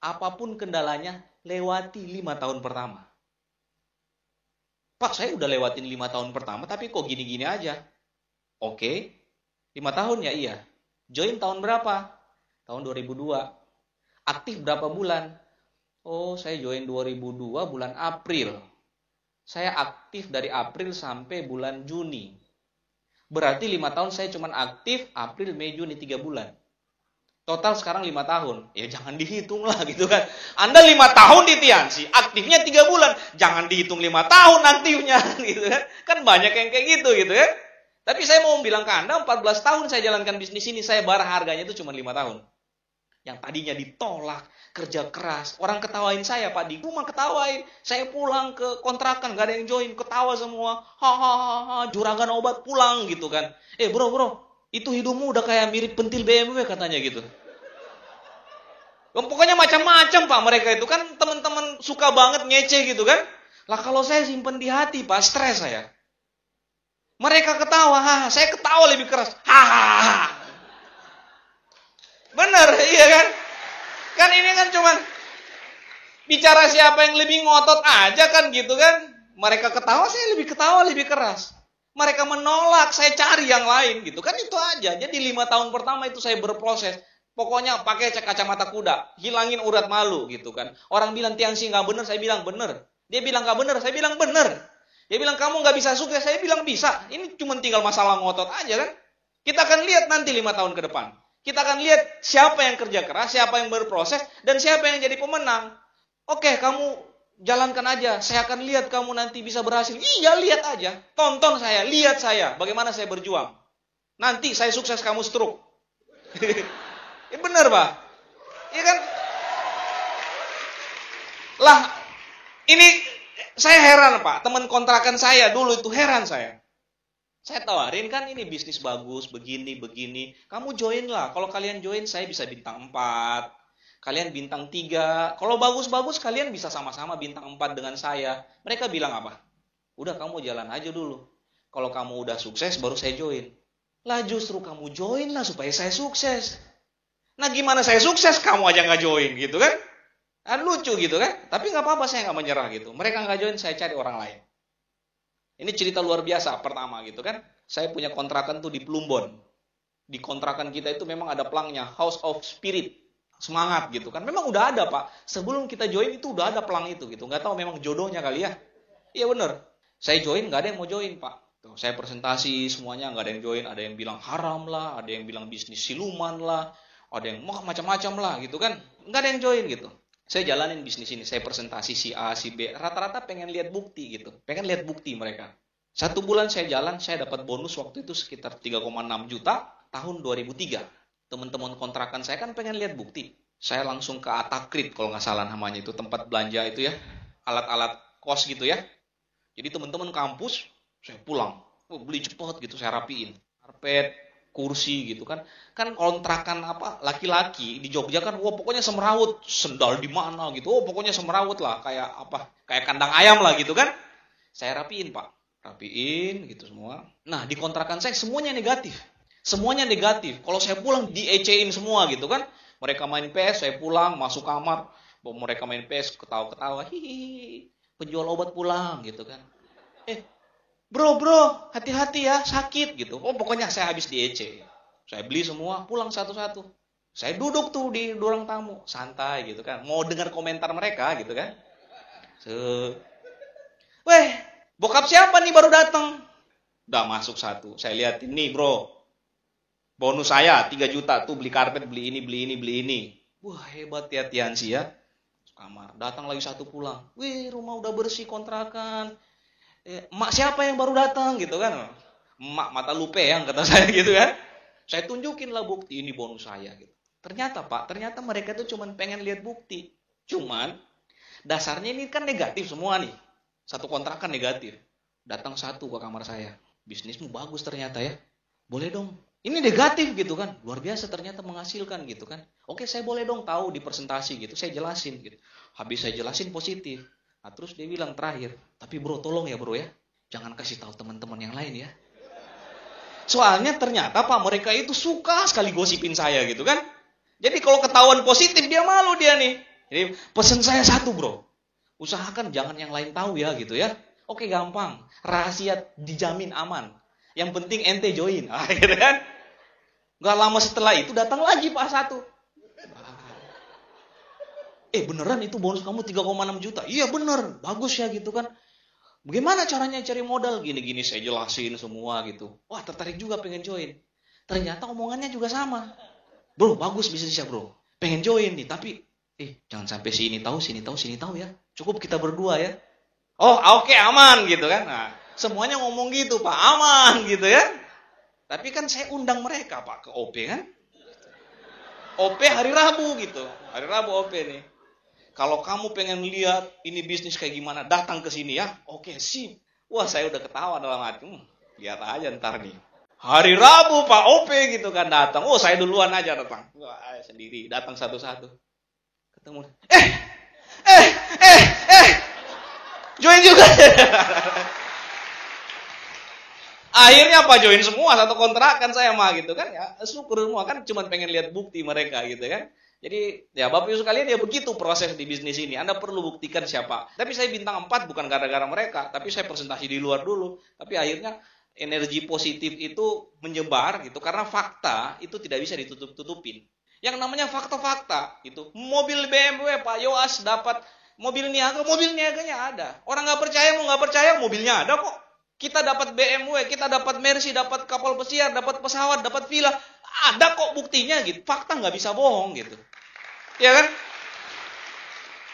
S2: apapun kendalanya, lewati 5 tahun pertama. Pak, saya udah lewatin 5 tahun pertama, tapi kok gini-gini aja. Oke, 5 tahun ya iya. Join tahun berapa? Tahun 2002. Aktif berapa bulan? Oh, saya join 2002 bulan April. Saya aktif dari April sampai bulan Juni. Berarti 5 tahun saya cuma aktif April, Mei, Juni 3 bulan. Total sekarang 5 tahun. Ya jangan dihitung lah gitu kan. Anda 5 tahun di Tiansi, aktifnya 3 bulan. Jangan dihitung 5 tahun aktifnya gitu kan. Kan banyak yang kayak gitu ya. Tapi saya mau bilang ke Anda, 14 tahun saya jalankan bisnis ini, saya bayar harganya itu cuma 5 tahun. Yang tadinya ditolak, kerja keras, orang ketawain saya, Pak, di rumah ketawain. Saya pulang ke kontrakan, gak ada yang join, ketawa semua. Hahaha, juragan obat pulang gitu kan. Bro, itu hidungmu udah kayak mirip pentil BMW katanya gitu. Pokoknya macam-macam, Pak, mereka itu kan teman-teman suka banget ngece gitu kan. Lah kalau saya simpen di hati, Pak, stres saya. Mereka ketawa, saya ketawa lebih keras. Hahaha. Bener, iya kan? Kan ini kan cuman bicara siapa yang lebih ngotot aja kan gitu kan. Mereka ketawa, saya lebih ketawa, lebih keras. Mereka menolak, saya cari yang lain gitu kan, itu aja. Jadi 5 tahun pertama itu saya berproses. Pokoknya pakai kacamata kuda, hilangin urat malu gitu kan. Orang bilang Tiansi nggak bener, saya bilang bener. Dia bilang nggak bener, saya bilang bener. Dia bilang kamu nggak bisa sukses, saya bilang bisa. Ini cuma tinggal masalah ngotot aja kan. Kita akan lihat nanti 5 tahun ke depan. Kita akan lihat siapa yang kerja keras, siapa yang berproses, dan siapa yang jadi pemenang. Oke, kamu jalankan aja. Saya akan lihat kamu nanti bisa berhasil. Iya, lihat aja. Tonton saya, lihat saya. Bagaimana saya berjuang. Nanti saya sukses, kamu stroke. Bener, Pak. Iya kan? Lah, ini saya heran, Pak. Teman kontrakan saya dulu itu heran saya. Saya tawarin kan ini bisnis bagus, begini. Kamu join lah. Kalau kalian join, saya bisa bintang 4. Kalian bintang 3. Kalau bagus-bagus, kalian bisa sama-sama bintang 4 dengan saya. Mereka bilang apa? Udah kamu jalan aja dulu. Kalau kamu udah sukses, baru saya join. Lah justru kamu join lah supaya saya sukses. Nah gimana saya sukses, kamu aja nggak join gitu kan? Lucu gitu kan? Tapi nggak apa-apa, saya nggak menyerah gitu. Mereka nggak join, saya cari orang lain. Ini cerita luar biasa pertama gitu kan. Saya punya kontrakan tuh di Plumbon. Di kontrakan kita itu memang ada pelangnya, House of Spirit. Semangat gitu kan. Memang udah ada, Pak. Sebelum kita join itu udah ada pelang itu gitu. Nggak tahu memang jodohnya kali ya. Iya bener. Saya join, nggak ada yang mau join, Pak. Tuh, saya presentasi semuanya nggak ada yang join. Ada yang bilang haram lah, ada yang bilang bisnis siluman lah, ada yang macam-macam lah gitu kan. Nggak ada yang join gitu. Saya jalanin bisnis ini, saya presentasi si A, si B, rata-rata pengen lihat bukti gitu. Pengen lihat bukti mereka. 1 bulan saya jalan, saya dapat bonus waktu itu sekitar 3,6 juta tahun 2003. Teman-teman kontrakan saya kan pengen lihat bukti. Saya langsung ke Atakrit kalau nggak salah namanya itu, tempat belanja itu ya. Alat-alat kos gitu ya. Jadi teman-teman kampus, saya pulang. Beli cepet gitu, saya rapiin. Karpet, kursi gitu kan. Kan kontrakan apa laki-laki di Jogja kan pokoknya semrawut, sendal di mana gitu. Pokoknya semrawut lah, kayak apa? Kayak kandang ayam lah gitu kan. Saya rapiin, Pak. Rapiin gitu semua. Nah, di kontrakan saya semuanya negatif. Semuanya negatif. Kalau saya pulang diecein semua gitu kan. Mereka main PS, saya pulang masuk kamar, mereka main PS ketawa-ketawa. Hihihi. Penjual obat pulang gitu kan. Bro, hati-hati ya, sakit gitu. Pokoknya saya habis diece. Saya beli semua, pulang satu-satu. Saya duduk tuh di ruang tamu, santai gitu kan. Mau dengar komentar mereka gitu kan. Weh, bokap siapa nih baru datang? Udah masuk satu. Saya liatin nih, bro. Bonus saya 3 juta tuh beli karpet, beli ini. Wah, hebat ya Tiansi ya. Kamar, datang lagi satu pulang. Wih, rumah udah bersih kontrakan. Emak siapa yang baru datang gitu kan. Emak mata lupe yang kata saya gitu kan. Saya tunjukin lah bukti, ini bonus saya gitu. Ternyata Pak, mereka tuh cuman pengen lihat bukti. Cuman dasarnya ini kan negatif semua nih. Satu kontrakan negatif. Datang satu ke kamar saya. Bisnismu bagus ternyata ya. Boleh dong Ini negatif gitu kan. Luar biasa ternyata menghasilkan gitu kan. Oke, saya boleh dong tahu di presentasi gitu. Saya jelasin gitu. Habis saya jelasin positif. Nah, terus dia bilang terakhir, tapi bro tolong ya bro ya. Jangan kasih tahu teman-teman yang lain ya. Soalnya ternyata Pak mereka itu suka sekali gosipin saya gitu kan. Jadi kalau ketahuan positif dia malu dia nih. Jadi pesan saya satu bro. Usahakan jangan yang lain tahu ya gitu ya. Oke gampang. Rahasia dijamin aman. Yang penting ente join. Gitu kan. Gak lama setelah itu datang lagi Pak satu. Beneran itu bonus kamu 3,6 juta. Iya bener. Bagus ya gitu kan. Bagaimana caranya cari modal? Gini-gini saya jelasin semua gitu. Wah tertarik juga pengen join. Ternyata omongannya juga sama. Bro bagus bisnisnya bro. Pengen join nih. Tapi jangan sampai sini tahu ya. Cukup kita berdua ya. Oh oke aman gitu kan. Nah, semuanya ngomong gitu Pak. Aman gitu ya. Tapi kan saya undang mereka Pak ke OP kan. OP hari Rabu gitu. Hari Rabu OP nih. Kalau kamu pengen lihat ini bisnis kayak gimana, datang ke sini ya. Oke, sip. Wah, saya udah ketawa dalam hati. Lihat aja ntar nih. Hari Rabu Pak OP gitu kan datang. Oh, saya duluan aja datang. Wah, sendiri datang satu-satu. Ketemu. Join juga. Akhirnya apa join semua satu kontrakan saya mah gitu kan ya. Syukur semua kan cuma pengen lihat bukti mereka gitu kan. Jadi ya Bapak Ibu sekalian ya begitu proses di bisnis ini. Anda perlu buktikan siapa. Tapi saya bintang 4 bukan gara-gara mereka, tapi saya presentasi di luar dulu. Tapi akhirnya energi positif itu menyebar gitu karena fakta itu tidak bisa ditutup-tutupin. Yang namanya fakta-fakta itu. Mobil BMW Pak Yoas dapat mobil niaganya ada. Orang nggak percaya mobilnya ada kok. Kita dapat BMW, kita dapat Mercy, dapat kapal pesiar, dapat pesawat, dapat villa. Ada kok buktinya gitu. Fakta nggak bisa bohong gitu. Ya kan?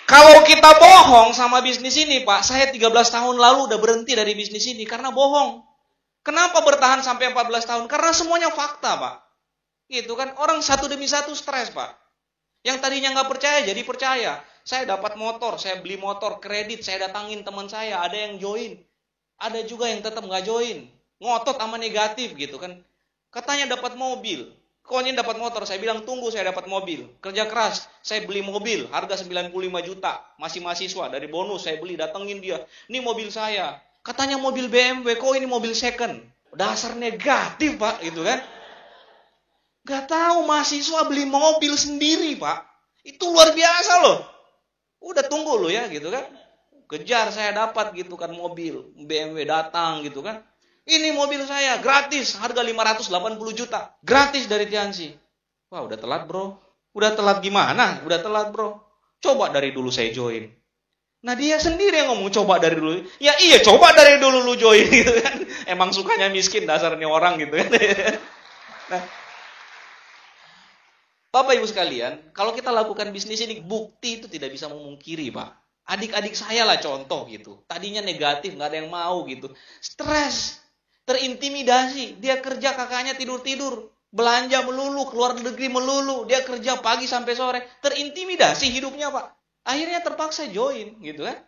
S2: Kalau kita bohong sama bisnis ini Pak, saya 13 tahun lalu udah berhenti dari bisnis ini karena bohong. Kenapa bertahan sampai 14 tahun? Karena semuanya fakta Pak. Gitu kan, orang satu demi satu stres Pak. Yang tadinya nggak percaya jadi percaya. Saya dapat motor, saya beli motor, kredit, saya datangin teman saya, ada yang join. Ada juga yang tetap nggak join. Ngotot sama negatif gitu kan. Katanya dapat mobil. Pokoknya dapat motor. Saya bilang tunggu saya dapat mobil. Kerja keras. Saya beli mobil. Harga 95 juta. Masih mahasiswa. Dari bonus saya beli. Datengin dia. Ini mobil saya. Katanya mobil BMW. Kok ini mobil second? Dasar negatif Pak. Gitu kan. Gak tahu mahasiswa beli mobil sendiri Pak. Itu luar biasa loh. Udah tunggu loh ya gitu kan. Kejar saya dapat gitu kan mobil. BMW datang gitu kan. Ini mobil saya gratis. Harga 580 juta. Gratis dari Tiansi. Wah udah telat bro. Udah telat gimana? Udah telat bro. Coba dari dulu saya join. Nah dia sendiri yang ngomong coba dari dulu. Ya iya coba dari dulu lu join gitu kan. Emang sukanya miskin dasarnya orang gitu kan. Nah, Bapak Ibu sekalian, kalau kita lakukan bisnis ini, bukti itu tidak bisa memungkiri Pak. Adik-adik saya lah contoh gitu. Tadinya negatif, gak ada yang mau gitu. Stres, terintimidasi. Dia kerja kakaknya tidur-tidur. Belanja melulu, keluar negeri melulu. Dia kerja pagi sampai sore. Terintimidasi hidupnya Pak. Akhirnya terpaksa join gitu kan.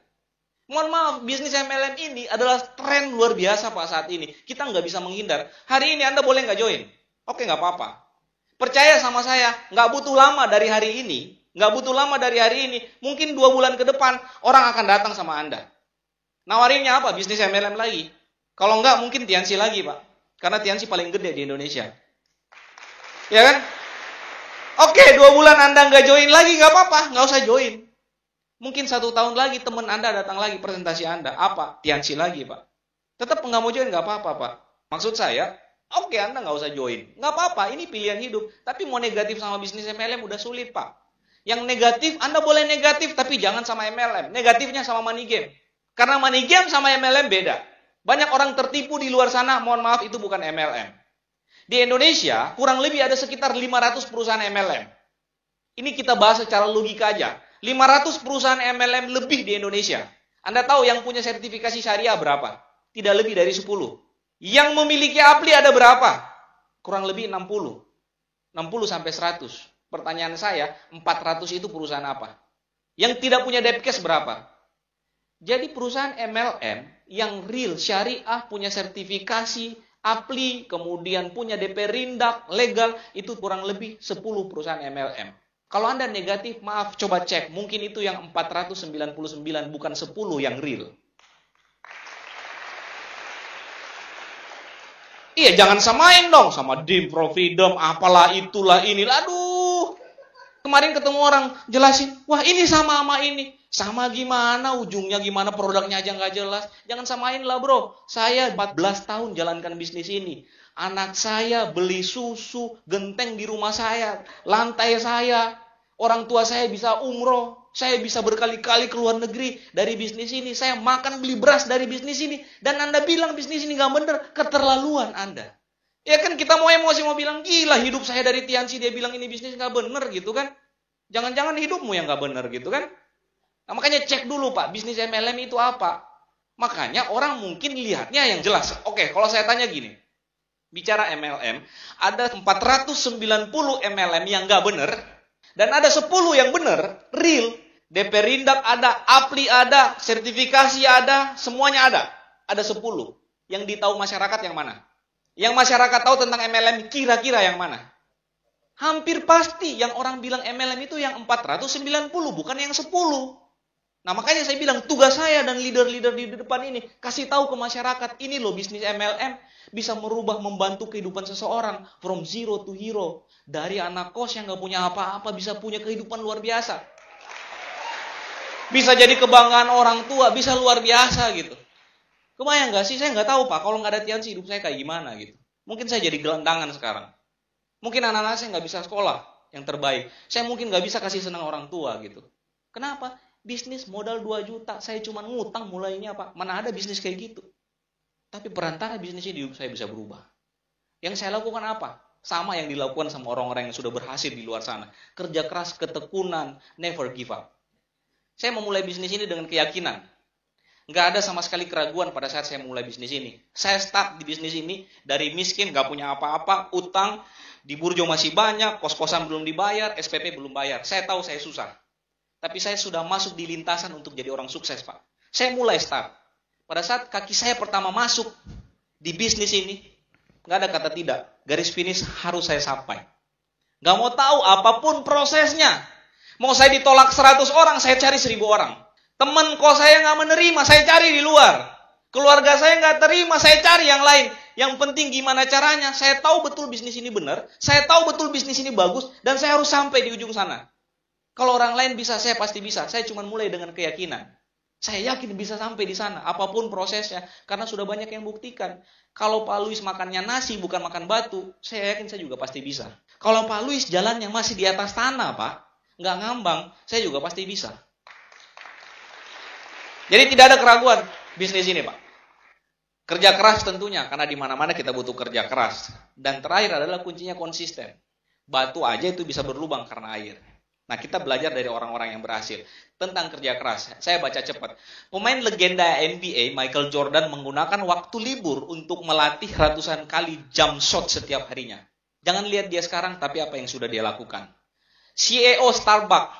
S2: Mohon maaf, bisnis MLM ini adalah tren luar biasa Pak saat ini. Kita nggak bisa menghindar. Hari ini Anda boleh nggak join? Oke nggak apa-apa. Percaya sama saya, nggak butuh lama dari hari ini. Nggak butuh lama dari hari ini, mungkin 2 bulan ke depan, orang akan datang sama Anda. Nawarinnya apa? Bisnis MLM lagi. Kalau enggak, mungkin Tiansi lagi, Pak. Karena Tiansi paling gede di Indonesia. Ya kan? Oke, 2 bulan Anda nggak join lagi, nggak apa-apa. Nggak usah join. Mungkin 1 tahun lagi, teman Anda datang lagi, presentasi Anda. Apa? Tiansi lagi, Pak. Tetap nggak mau join, nggak apa-apa, Pak. Maksud saya, oke, Anda nggak usah join. Nggak apa-apa, ini pilihan hidup. Tapi mau negatif sama bisnis MLM udah sulit, Pak. Yang negatif, Anda boleh negatif, tapi jangan sama MLM. Negatifnya sama money game. Karena money game sama MLM beda. Banyak orang tertipu di luar sana, mohon maaf itu bukan MLM. Di Indonesia, kurang lebih ada sekitar 500 perusahaan MLM. Ini kita bahas secara logika aja. 500 perusahaan MLM lebih di Indonesia. Anda tahu yang punya sertifikasi syariah berapa? Tidak lebih dari 10. Yang memiliki apli ada berapa? Kurang lebih 60. 60 sampai 100. Pertanyaan saya, 400 itu perusahaan apa? Yang tidak punya depkes berapa? Jadi perusahaan MLM yang real syariah punya sertifikasi Apli, kemudian punya DP Rindak, legal, itu kurang lebih 10 perusahaan MLM. Kalau Anda negatif, maaf, coba cek. Mungkin itu yang 499, bukan 10 yang real. Iya, jangan samain dong sama Dim, Providom, apalah itulah inilah. Aduh, kemarin ketemu orang, jelasin, wah ini sama ini. Sama gimana, ujungnya gimana, produknya aja nggak jelas. Jangan samain lah bro. Saya 14 tahun jalankan bisnis ini. Anak saya beli susu, genteng di rumah saya, lantai saya. Orang tua saya bisa umroh. Saya bisa berkali-kali ke luar negeri dari bisnis ini. Saya makan beli beras dari bisnis ini. Dan Anda bilang bisnis ini nggak bener, keterlaluan Anda. Ya kan kita mau emosi, mau bilang, gila hidup saya dari Tiansi, dia bilang ini bisnis nggak bener gitu kan. Jangan-jangan hidupmu yang nggak bener gitu kan. Nah, makanya cek dulu Pak, bisnis MLM itu apa? Makanya orang mungkin lihatnya yang jelas. Oke, kalau saya tanya gini. Bicara MLM, ada 490 MLM yang nggak bener. Dan ada 10 yang bener, real. DP Rindak ada, Apli ada, sertifikasi ada, semuanya ada. Ada 10. Yang ditahu masyarakat yang mana? Yang masyarakat tahu tentang MLM kira-kira yang mana? Hampir pasti yang orang bilang MLM itu yang 490, bukan yang 10. Nah makanya saya bilang tugas saya dan leader-leader di depan ini kasih tahu ke masyarakat ini loh bisnis MLM bisa merubah membantu kehidupan seseorang from zero to hero, dari anak kos yang nggak punya apa-apa bisa punya kehidupan luar biasa, bisa jadi kebanggaan orang tua, bisa luar biasa gitu. Kebayang nggak sih? Saya nggak tahu Pak kalau nggak ada Tiansi hidup saya kayak gimana gitu. Mungkin saya jadi gelandangan sekarang. Mungkin anak-anak saya nggak bisa sekolah yang terbaik. Saya mungkin nggak bisa kasih senang orang tua gitu. Kenapa? Bisnis modal 2 juta, saya cuma ngutang mulainya Pak. Mana ada bisnis kayak gitu. Tapi perantara bisnisnya di hidup saya bisa berubah. Yang saya lakukan apa? Sama yang dilakukan sama orang-orang yang sudah berhasil di luar sana. Kerja keras, ketekunan, never give up. Saya memulai bisnis ini dengan keyakinan. Nggak ada sama sekali keraguan pada saat saya mulai bisnis ini. Saya start di bisnis ini dari miskin, nggak punya apa-apa, utang, di burjo masih banyak, kos-kosan belum dibayar, SPP belum bayar. Saya tahu saya susah. Tapi saya sudah masuk di lintasan untuk jadi orang sukses, Pak. Saya mulai start. Pada saat kaki saya pertama masuk di bisnis ini, nggak ada kata tidak. Garis finish harus saya sampai. Nggak mau tahu apapun prosesnya. Mau saya ditolak 100 orang, saya cari 1000 orang. Teman kok saya nggak menerima, saya cari di luar. Keluarga saya nggak terima, saya cari yang lain. Yang penting gimana caranya. Saya tahu betul bisnis ini benar. Saya tahu betul bisnis ini bagus. Dan saya harus sampai di ujung sana. Kalau orang lain bisa, saya pasti bisa. Saya cuma mulai dengan keyakinan. Saya yakin bisa sampai di sana, apapun prosesnya. Karena sudah banyak yang buktikan. Kalau Pak Luis makannya nasi, bukan makan batu, saya yakin saya juga pasti bisa. Kalau Pak Luis jalannya masih di atas tanah, Pak, nggak ngambang, saya juga pasti bisa. Jadi tidak ada keraguan bisnis ini, Pak. Kerja keras tentunya, karena di mana-mana kita butuh kerja keras. Dan terakhir adalah kuncinya konsisten. Batu aja itu bisa berlubang karena air. Nah, kita belajar dari orang-orang yang berhasil tentang kerja keras. Saya baca cepat. Pemain legenda NBA Michael Jordan menggunakan waktu libur untuk melatih ratusan kali jump shot setiap harinya. Jangan lihat dia sekarang, tapi apa yang sudah dia lakukan. CEO Starbucks,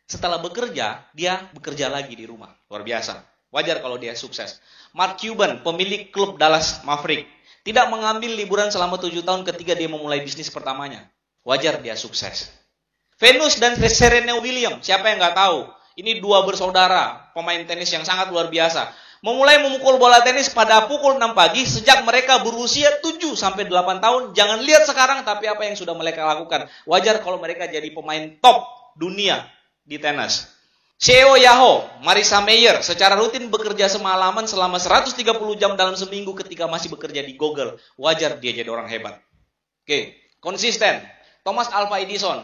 S2: setelah bekerja, dia bekerja lagi di rumah. Luar biasa. Wajar kalau dia sukses. Mark Cuban, pemilik klub Dallas Maverick, tidak mengambil liburan selama 7 tahun ketika dia memulai bisnis pertamanya. Wajar dia sukses. Venus dan Serena Williams, siapa yang nggak tahu? Ini 2 bersaudara, pemain tenis yang sangat luar biasa. Memulai memukul bola tenis pada pukul 6 pagi sejak mereka berusia 7-8 tahun. Jangan lihat sekarang, tapi apa yang sudah mereka lakukan. Wajar kalau mereka jadi pemain top dunia di tenis. CEO Yahoo, Marissa Mayer, secara rutin bekerja semalaman selama 130 jam dalam seminggu ketika masih bekerja di Google. Wajar dia jadi orang hebat. Oke, konsisten. Thomas Alva Edison.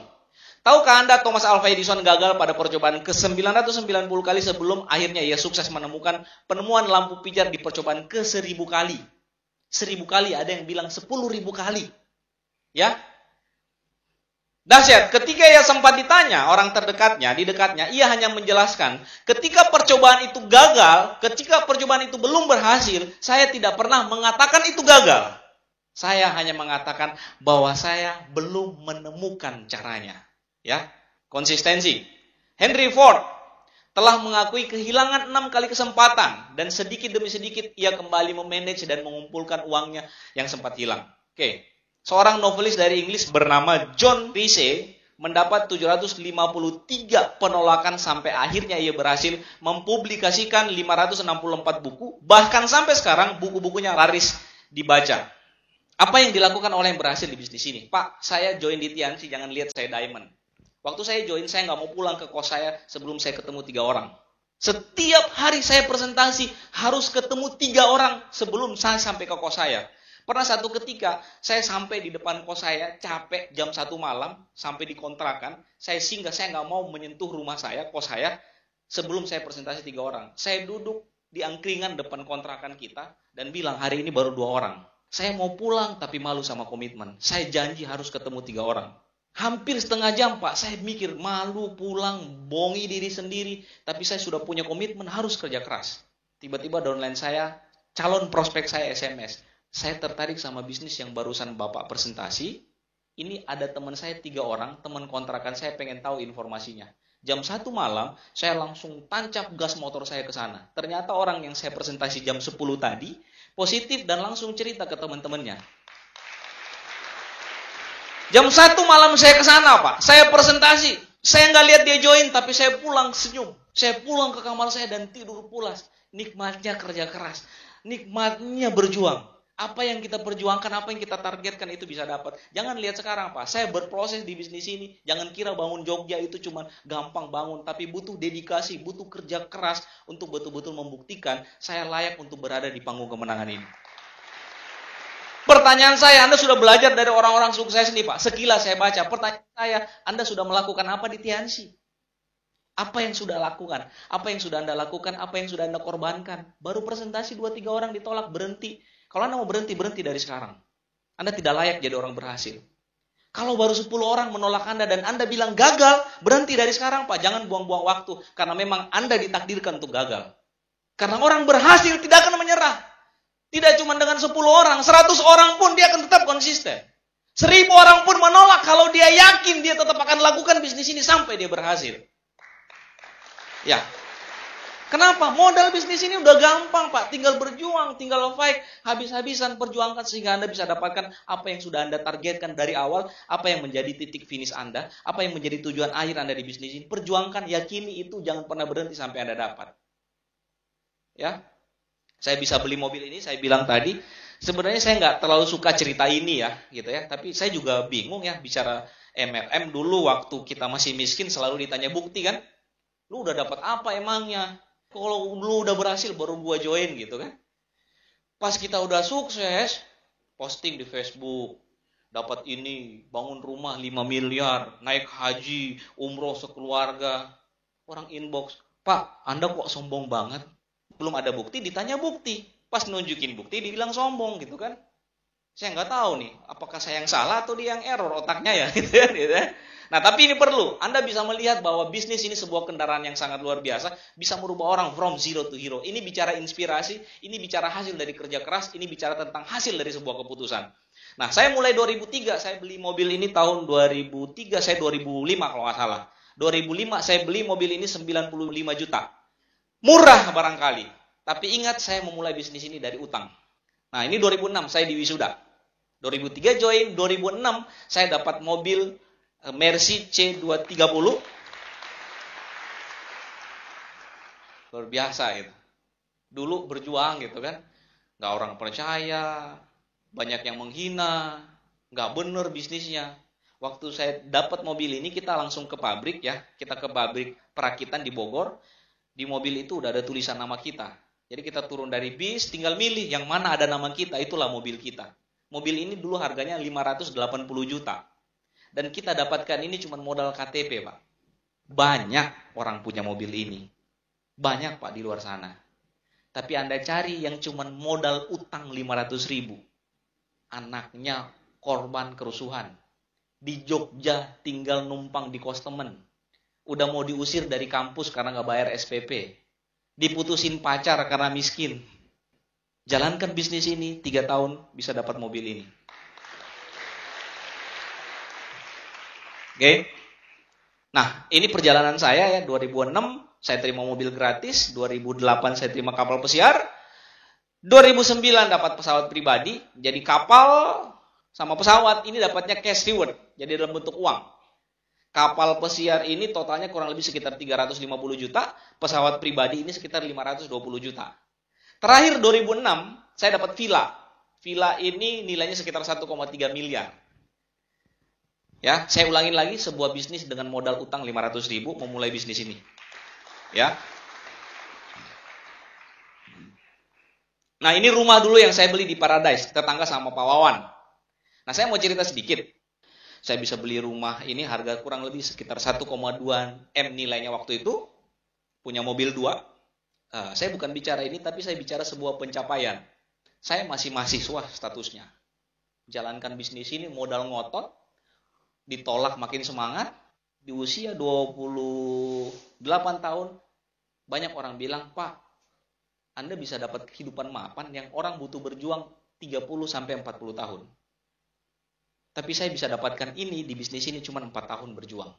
S2: Tahukah Anda Thomas Alva Edison gagal pada percobaan ke-990 kali sebelum akhirnya ia sukses menemukan penemuan lampu pijar di percobaan ke-1000 kali. 1000 kali, ada yang bilang 10.000 kali. Ya. Dahsyat, ketika ia sempat ditanya orang terdekatnya, di dekatnya, ia hanya menjelaskan, ketika percobaan itu gagal, ketika percobaan itu belum berhasil, saya tidak pernah mengatakan itu gagal. Saya hanya mengatakan bahwa saya belum menemukan caranya. Ya, konsistensi. Henry Ford, telah mengakui kehilangan 6 kali kesempatan dan sedikit demi sedikit ia kembali memanage dan mengumpulkan uangnya yang sempat hilang. Oke. Seorang novelis dari Inggris bernama John Vease mendapat 753 penolakan sampai akhirnya ia berhasil mempublikasikan 564 buku, bahkan sampai sekarang buku-bukunya laris dibaca. Apa yang dilakukan oleh yang berhasil di bisnis ini? Pak, saya join di Tianxi, jangan lihat saya diamond. Waktu saya join, saya nggak mau pulang ke kos saya sebelum saya ketemu 3 orang. Setiap hari saya presentasi, harus ketemu 3 orang sebelum saya sampai ke kos saya. Pernah satu ketika, saya sampai di depan kos saya, capek jam 1 malam, sampai di kontrakan, saya singgah, saya nggak mau menyentuh rumah saya, kos saya, sebelum saya presentasi 3 orang. Saya duduk di angkringan depan kontrakan kita, dan bilang, hari ini baru 2 orang. Saya mau pulang, tapi malu sama komitmen. Saya janji harus ketemu 3 orang. Hampir setengah jam, Pak. Saya mikir, malu pulang, bohongi diri sendiri. Tapi saya sudah punya komitmen, harus kerja keras. Tiba-tiba downline saya, calon prospek saya SMS. Saya tertarik sama bisnis yang barusan Bapak presentasi. Ini ada teman saya 3 orang, teman kontrakan saya pengen tahu informasinya. Jam 1 malam, saya langsung tancap gas motor saya ke sana. Ternyata orang yang saya presentasi jam 10 tadi, positif dan langsung cerita ke teman-temannya. Jam 1 malam saya ke sana, Pak. Saya presentasi. Saya nggak lihat dia join, tapi saya pulang senyum. Saya pulang ke kamar saya dan tidur pulas. Nikmatnya kerja keras. Nikmatnya berjuang. Apa yang kita perjuangkan, apa yang kita targetkan itu bisa dapat. Jangan lihat sekarang, Pak. Saya berproses di bisnis ini. Jangan kira bangun Jogja itu cuma gampang bangun. Tapi butuh dedikasi, butuh kerja keras untuk betul-betul membuktikan saya layak untuk berada di panggung kemenangan ini. Pertanyaan saya, Anda sudah belajar dari orang-orang sukses nih, Pak. Sekilas saya baca. Pertanyaan saya, Anda sudah melakukan apa di Tianxi? Apa yang sudah lakukan? Apa yang sudah Anda lakukan? Apa yang sudah Anda korbankan? Baru presentasi 2-3 orang ditolak, berhenti. Kalau Anda mau berhenti, berhenti dari sekarang. Anda tidak layak jadi orang berhasil. Kalau baru 10 orang menolak Anda dan Anda bilang gagal, berhenti dari sekarang, Pak. Jangan buang-buang waktu. Karena memang Anda ditakdirkan untuk gagal. Karena orang berhasil tidak akan menyerah. Tidak cuma dengan 10 orang, 100 orang pun dia akan tetap konsisten. 1000 orang pun menolak kalau dia yakin dia tetap akan lakukan bisnis ini sampai dia berhasil. Ya. Kenapa? Modal bisnis ini udah gampang, Pak. Tinggal berjuang, tinggal fight, habis-habisan perjuangkan sehingga Anda bisa dapatkan apa yang sudah Anda targetkan dari awal, apa yang menjadi titik finish Anda, apa yang menjadi tujuan akhir Anda di bisnis ini. Perjuangkan, yakini itu, jangan pernah berhenti sampai Anda dapat. Ya. Saya bisa beli mobil ini, saya bilang tadi, sebenarnya saya nggak terlalu suka cerita ini ya, gitu ya. Tapi saya juga bingung ya, bicara MLM dulu waktu kita masih miskin selalu ditanya bukti kan. Lu udah dapat apa emangnya? Kalau lu udah berhasil baru gua join gitu kan. Pas kita udah sukses, posting di Facebook, dapat ini, bangun rumah 5 miliar, naik haji, umroh sekeluarga. Orang inbox, Pak, Anda kok sombong banget? Belum ada bukti, ditanya bukti. Pas nunjukin bukti, dibilang sombong gitu kan. Saya nggak tahu nih, apakah saya yang salah atau dia yang error otaknya ya. Gitu ya. Nah, tapi ini perlu. Anda bisa melihat bahwa bisnis ini sebuah kendaraan yang sangat luar biasa. Bisa merubah orang from zero to hero. Ini bicara inspirasi, ini bicara hasil dari kerja keras, ini bicara tentang hasil dari sebuah keputusan. Nah, saya mulai 2003, saya beli mobil ini tahun 2003, saya 2005 kalau nggak salah. 2005 saya beli mobil ini 95 juta. Murah barangkali, tapi ingat saya memulai bisnis ini dari utang. Nah ini 2006 saya di wisuda. 2003 join, 2006 saya dapat mobil Mercy C230. Luar biasa gitu. Dulu berjuang gitu kan, nggak orang percaya, banyak yang menghina, nggak bener bisnisnya. Waktu saya dapat mobil ini kita langsung ke pabrik ya, kita ke pabrik perakitan di Bogor. Di mobil itu udah ada tulisan nama kita. Jadi kita turun dari bis, tinggal milih yang mana ada nama kita, itulah mobil kita. Mobil ini dulu harganya 580 juta. Dan kita dapatkan ini cuma modal KTP, Pak. Banyak orang punya mobil ini. Banyak, Pak, di luar sana. Tapi Anda cari yang cuma modal utang 500 ribu. Anaknya korban kerusuhan. Di Jogja tinggal numpang di kos temen. Udah mau diusir dari kampus karena nggak bayar SPP. Diputusin pacar karena miskin. Jalankan bisnis ini, 3 tahun bisa dapat mobil ini. Oke. Nah, ini perjalanan saya ya, 2006 saya terima mobil gratis, 2008 saya terima kapal pesiar, 2009 dapat pesawat pribadi, jadi kapal sama pesawat ini dapatnya cash reward, jadi dalam bentuk uang. Kapal pesiar ini totalnya kurang lebih sekitar 350 juta, pesawat pribadi ini sekitar 520 juta. Terakhir 2006 saya dapat villa. Villa ini nilainya sekitar 1,3 miliar. Ya, saya ulangin lagi, sebuah bisnis dengan modal utang 500 ribu memulai bisnis ini. Ya. Nah, ini rumah dulu yang saya beli di Paradise, tetangga sama Pak Wawan. Nah, saya mau cerita sedikit. Saya bisa beli rumah ini harga kurang lebih sekitar 1,2 M nilainya waktu itu. Punya mobil 2. Saya bukan bicara ini, tapi saya bicara sebuah pencapaian. Saya masih mahasiswa statusnya. Jalankan bisnis ini modal ngotot, ditolak makin semangat. Di usia 28 tahun, banyak orang bilang, Pak, Anda bisa dapat kehidupan mapan yang orang butuh berjuang 30-40 tahun. Tapi saya bisa dapatkan ini di bisnis ini cuma 4 tahun berjuang.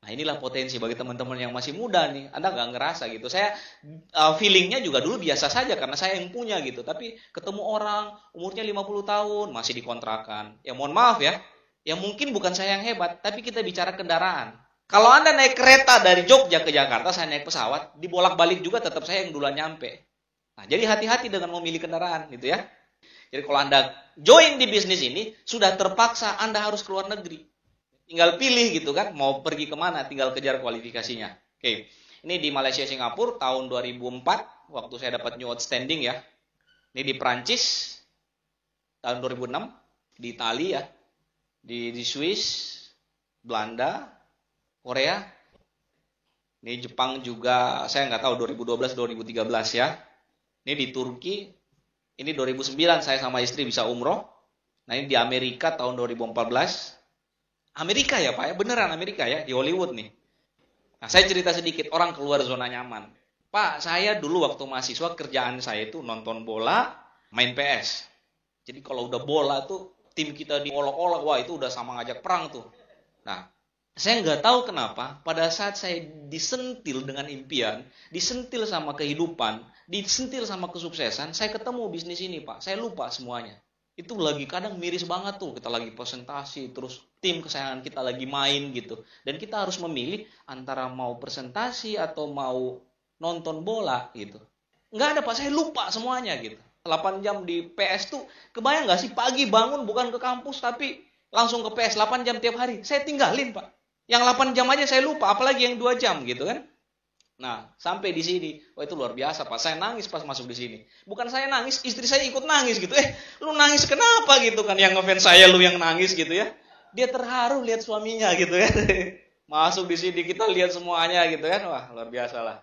S2: Nah, inilah potensi bagi teman-teman yang masih muda nih. Anda nggak ngerasa gitu. Saya feelingnya juga dulu biasa saja karena saya yang punya gitu. Tapi ketemu orang umurnya 50 tahun masih dikontrakan. Ya mohon maaf ya. Ya mungkin bukan saya yang hebat, tapi kita bicara kendaraan. Kalau Anda naik kereta dari Jogja ke Jakarta, saya naik pesawat, dibolak-balik juga tetap saya yang duluan nyampe. Nah, jadi hati-hati dengan memilih kendaraan gitu ya. Jadi kalau Anda join di bisnis ini, sudah terpaksa Anda harus keluar negeri. Tinggal pilih gitu kan, mau pergi kemana, tinggal kejar kualifikasinya. Oke, ini di Malaysia Singapura tahun 2004, waktu saya dapat New Outstanding ya. Ini di Prancis, tahun 2006, di Italia ya. Di Swiss, Belanda, Korea. Ini Jepang juga, saya nggak tahu 2012-2013 ya. Ini di Turki, ini 2009 saya sama istri bisa umroh. Nah ini di Amerika tahun 2014. Amerika ya Pak ya, beneran Amerika ya, di Hollywood nih. Nah saya cerita sedikit, orang keluar zona nyaman. Pak, saya dulu waktu mahasiswa kerjaan saya itu nonton bola, main PS. Jadi kalau udah bola tuh, tim kita diolok-olok, wah itu udah sama ngajak perang tuh. Nah, saya nggak tahu kenapa, pada saat saya disentil dengan impian, disentil sama kehidupan, disentil sama kesuksesan, saya ketemu bisnis ini Pak, saya lupa semuanya. Itu lagi kadang miris banget tuh, kita lagi presentasi, terus tim kesayangan kita lagi main gitu. Dan kita harus memilih antara mau presentasi atau mau nonton bola gitu. Nggak ada Pak, saya lupa semuanya gitu. 8 jam di PS tuh, kebayang gak sih pagi bangun bukan ke kampus tapi langsung ke PS 8 jam tiap hari. Saya tinggalin Pak. Yang 8 jam aja saya lupa, apalagi yang 2 jam gitu kan. Nah, sampai di sini, wah itu luar biasa Pak. Saya nangis pas masuk di sini. Bukan saya nangis, istri saya ikut nangis gitu. Lu nangis kenapa gitu kan, yang ngefans saya lu yang nangis gitu ya. Dia terharu lihat suaminya gitu kan. Masuk di sini kita lihat semuanya gitu kan. Wah, luar biasa lah.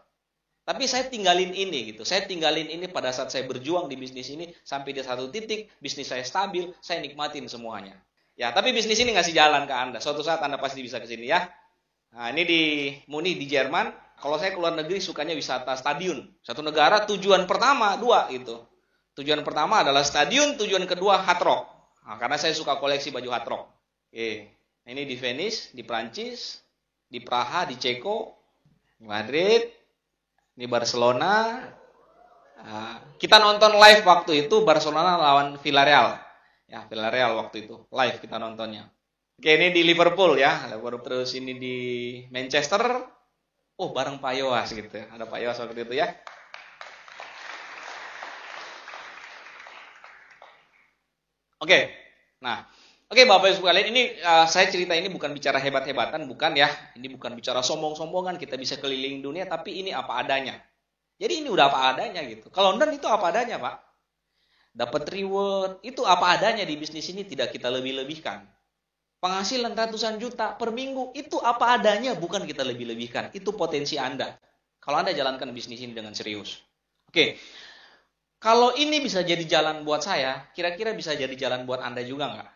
S2: Tapi saya tinggalin ini gitu. Saya tinggalin ini pada saat saya berjuang di bisnis ini sampai di satu titik bisnis saya stabil, saya nikmatin semuanya. Ya, tapi bisnis ini ngasih jalan ke Anda. Suatu saat Anda pasti bisa ke sini ya. Nah, ini di Munich di Jerman. Kalau saya keluar negeri sukanya wisata stadion. Satu negara tujuan pertama 2 gitu. Tujuan pertama adalah stadion, tujuan kedua hard rock. Nah, karena saya suka koleksi baju hard rock. Oke. Ini di Venice, di Prancis, di Praha, di Ceko, di Madrid. Ini Barcelona. Kita nonton live waktu itu Barcelona lawan Villarreal. Ya, Villarreal waktu itu live kita nontonnya. Oke, ini di Liverpool ya. Terus ini di Manchester. Oh, bareng Pak Yowas gitu ya. Ada Pak Yowas waktu itu ya. Oke. Nah, oke Bapak Ibu sekalian, ini saya cerita ini bukan bicara hebat-hebatan, bukan ya. Ini bukan bicara sombong-sombongan, kita bisa keliling dunia, tapi ini apa adanya. Jadi ini udah apa adanya gitu. Kalau London itu apa adanya Pak. Dapat reward, itu apa adanya di bisnis ini, tidak kita lebih-lebihkan. Penghasilan ratusan juta per minggu, itu apa adanya, bukan kita lebih-lebihkan. Itu potensi Anda. Kalau Anda jalankan bisnis ini dengan serius. Oke. Kalau ini bisa jadi jalan buat saya, kira-kira bisa jadi jalan buat Anda juga nggak?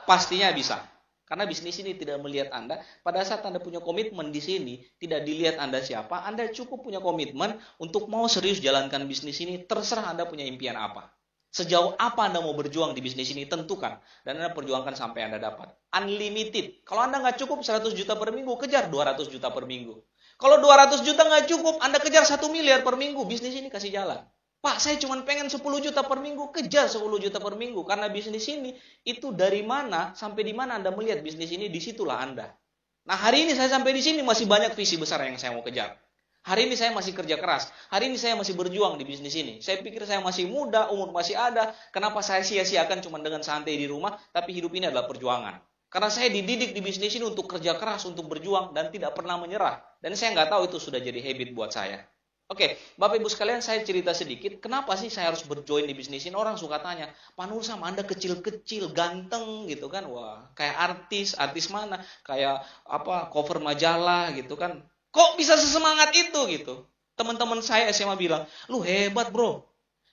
S2: Pastinya bisa. Karena bisnis ini tidak melihat Anda. Pada saat Anda punya komitmen di sini, tidak dilihat Anda siapa, Anda cukup punya komitmen untuk mau serius jalankan bisnis ini, terserah Anda punya impian apa. Sejauh apa Anda mau berjuang di bisnis ini, tentukan. Dan Anda perjuangkan sampai Anda dapat. Unlimited. Kalau Anda nggak cukup 100 juta per minggu, kejar 200 juta per minggu. Kalau 200 juta nggak cukup, Anda kejar 1 miliar per minggu, bisnis ini kasih jalan. Pak, saya cuma pengen 10 juta per minggu, kejar 10 juta per minggu. Karena bisnis ini, itu dari mana sampai di mana Anda melihat bisnis ini, disitulah Anda. Nah, hari ini saya sampai di sini masih banyak visi besar yang saya mau kejar. Hari ini saya masih kerja keras. Hari ini saya masih berjuang di bisnis ini. Saya pikir saya masih muda, umur masih ada. Kenapa saya sia-siakan cuma dengan santai di rumah, tapi hidup ini adalah perjuangan. Karena saya dididik di bisnis ini untuk kerja keras, untuk berjuang, dan tidak pernah menyerah. Dan saya nggak tahu itu sudah jadi habit buat saya. Oke, Bapak Ibu sekalian, saya cerita sedikit. Kenapa sih saya harus berjoin di bisnis ini? Orang suka tanya, Pak Nur Sam, Anda kecil-kecil, ganteng gitu kan. Wah, kayak artis mana? Kayak cover majalah gitu kan. Kok bisa sesemangat itu gitu? Teman-teman saya SMA bilang, lu hebat bro.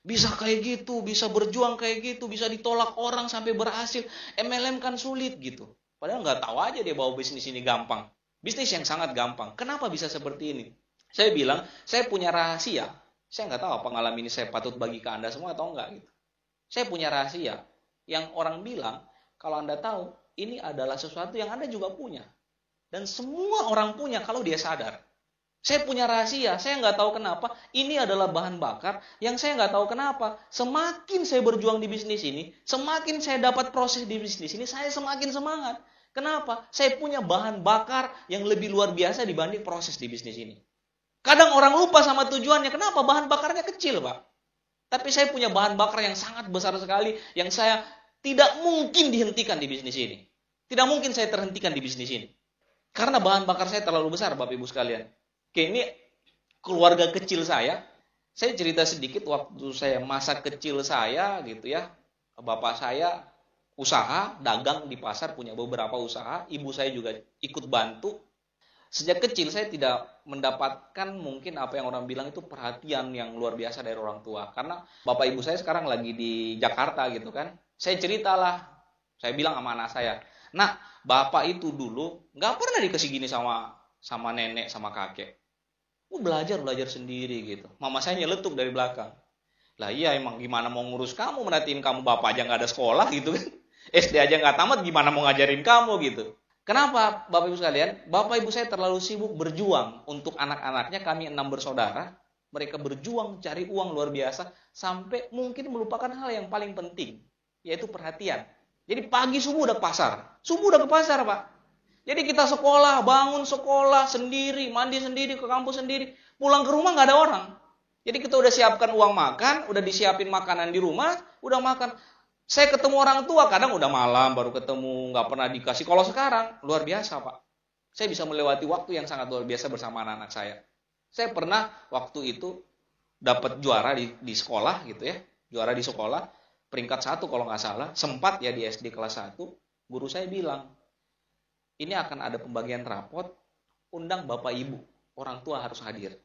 S2: Bisa kayak gitu, bisa berjuang kayak gitu, bisa ditolak orang sampai berhasil. MLM kan sulit gitu. Padahal nggak tahu aja dia bawa bisnis ini gampang. Bisnis yang sangat gampang. Kenapa bisa seperti ini? Saya bilang, saya punya rahasia. Saya nggak tahu pengalaman ini saya patut bagi ke Anda semua atau enggak gitu. Saya punya rahasia yang orang bilang, kalau Anda tahu, ini adalah sesuatu yang Anda juga punya. Dan semua orang punya kalau dia sadar. Saya punya rahasia, saya nggak tahu kenapa, ini adalah bahan bakar yang saya nggak tahu kenapa. Semakin saya berjuang di bisnis ini, semakin saya dapat proses di bisnis ini, saya semakin semangat. Kenapa? Saya punya bahan bakar yang lebih luar biasa dibanding proses di bisnis ini. Kadang orang lupa sama tujuannya, kenapa? Bahan bakarnya kecil, Pak. Tapi saya punya bahan bakar yang sangat besar sekali, yang saya tidak mungkin dihentikan di bisnis ini. Tidak mungkin saya terhentikan di bisnis ini. Karena bahan bakar saya terlalu besar, Bapak Ibu sekalian. Oke, ini keluarga kecil saya. Saya cerita sedikit waktu saya masa kecil saya gitu ya. Bapak saya usaha, dagang di pasar, punya beberapa usaha. Ibu saya juga ikut bantu. Sejak kecil saya tidak mendapatkan mungkin apa yang orang bilang itu perhatian yang luar biasa dari orang tua. Karena bapak ibu saya sekarang lagi di Jakarta gitu kan. Saya ceritalah, saya bilang sama anak saya, nah bapak itu dulu nggak pernah dikasih gini sama nenek, sama kakek. Belajar sendiri gitu. Mama saya nyeletuk dari belakang. Lah iya emang gimana mau ngurus kamu, merhatiin kamu, bapak aja nggak ada sekolah gitu kan. SD aja nggak tamat, gimana mau ngajarin kamu gitu. Kenapa Bapak Ibu sekalian? Bapak Ibu saya terlalu sibuk berjuang untuk anak-anaknya, kami 6 bersaudara. Mereka berjuang cari uang luar biasa sampai mungkin melupakan hal yang paling penting, yaitu perhatian. Jadi pagi subuh udah ke pasar. Subuh udah ke pasar, Pak. Jadi kita sekolah, bangun sekolah sendiri, mandi sendiri, ke kampus sendiri. Pulang ke rumah nggak ada orang. Jadi kita udah siapkan uang makan, udah disiapin makanan di rumah, udah makan. Saya ketemu orang tua, kadang udah malam baru ketemu, nggak pernah dikasih. Kalau sekarang, luar biasa Pak. Saya bisa melewati waktu yang sangat luar biasa bersama anak-anak saya. Saya pernah waktu itu dapat juara di sekolah gitu ya. Juara di sekolah, peringkat 1 kalau nggak salah. Sempat ya di SD kelas 1, guru saya bilang, ini akan ada pembagian rapot, undang bapak ibu, orang tua harus hadir.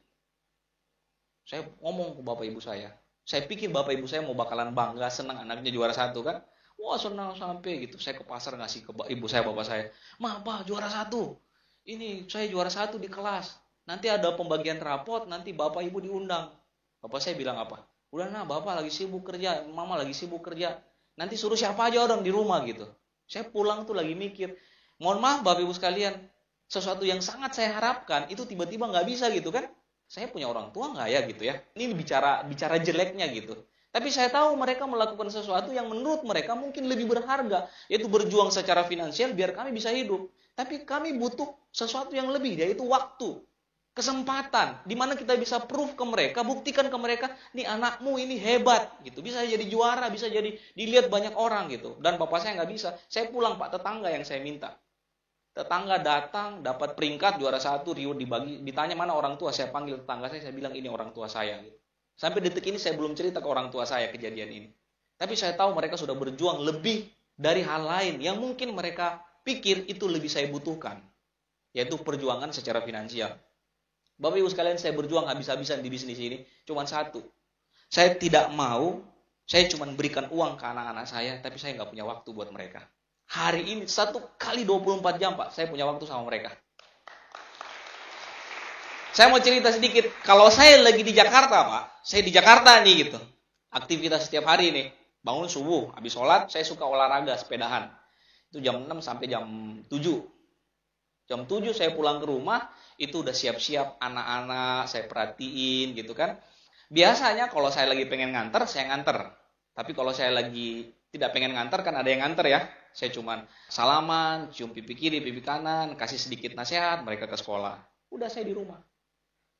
S2: Saya ngomong ke bapak ibu saya pikir bapak ibu saya mau bakalan bangga, senang anaknya juara 1 kan. Wah senang sampai gitu, saya ke pasar ngasih ke ibu saya, bapak saya, "Ma, Pak, juara 1, ini saya juara 1 di kelas, nanti ada pembagian rapot, nanti bapak ibu diundang." Bapak saya bilang apa? "Udah nah, bapak lagi sibuk kerja, mama lagi sibuk kerja, nanti suruh siapa aja orang di rumah gitu." Saya pulang tuh lagi mikir, mohon maaf Bapak Ibu sekalian, sesuatu yang sangat saya harapkan itu tiba-tiba nggak bisa gitu kan. Saya punya orang tua nggak ya gitu ya. Ini bicara jeleknya gitu. Tapi saya tahu mereka melakukan sesuatu yang menurut mereka mungkin lebih berharga, yaitu berjuang secara finansial biar kami bisa hidup. Tapi kami butuh sesuatu yang lebih, yaitu waktu, kesempatan, di mana kita bisa proof ke mereka, buktikan ke mereka, nih anakmu ini hebat gitu, bisa jadi juara, bisa jadi dilihat banyak orang gitu. Dan bapak saya nggak bisa. Saya pulang Pak, tetangga yang saya minta. Tetangga datang, dapat peringkat juara 1, riuh dibagi, ditanya mana orang tua, saya panggil tetangga saya bilang ini orang tua saya. Gitu. Sampai detik ini saya belum cerita ke orang tua saya kejadian ini. Tapi saya tahu mereka sudah berjuang lebih dari hal lain yang mungkin mereka pikir itu lebih saya butuhkan, yaitu perjuangan secara finansial. Bapak Ibu sekalian, saya berjuang habis-habisan di bisnis ini, cuma satu. Saya tidak mau, saya cuma berikan uang ke anak-anak saya, tapi saya nggak punya waktu buat mereka. Hari ini 1 kali 24 jam Pak, saya punya waktu sama mereka. Saya mau cerita sedikit, kalau saya lagi di Jakarta Pak, saya di Jakarta nih gitu. Aktivitas setiap hari nih, bangun subuh, habis sholat, saya suka olahraga, sepedahan. Itu jam 6 sampai jam 7. Jam 7 saya pulang ke rumah, itu udah siap-siap anak-anak, saya perhatiin gitu kan. Biasanya kalau saya lagi pengen nganter, saya nganter. Tapi kalau saya lagi tidak pengen nganter, kan ada yang nganter ya. Saya cuman salaman, cium pipi kiri, pipi kanan, kasih sedikit nasihat, mereka ke sekolah. Udah saya di rumah.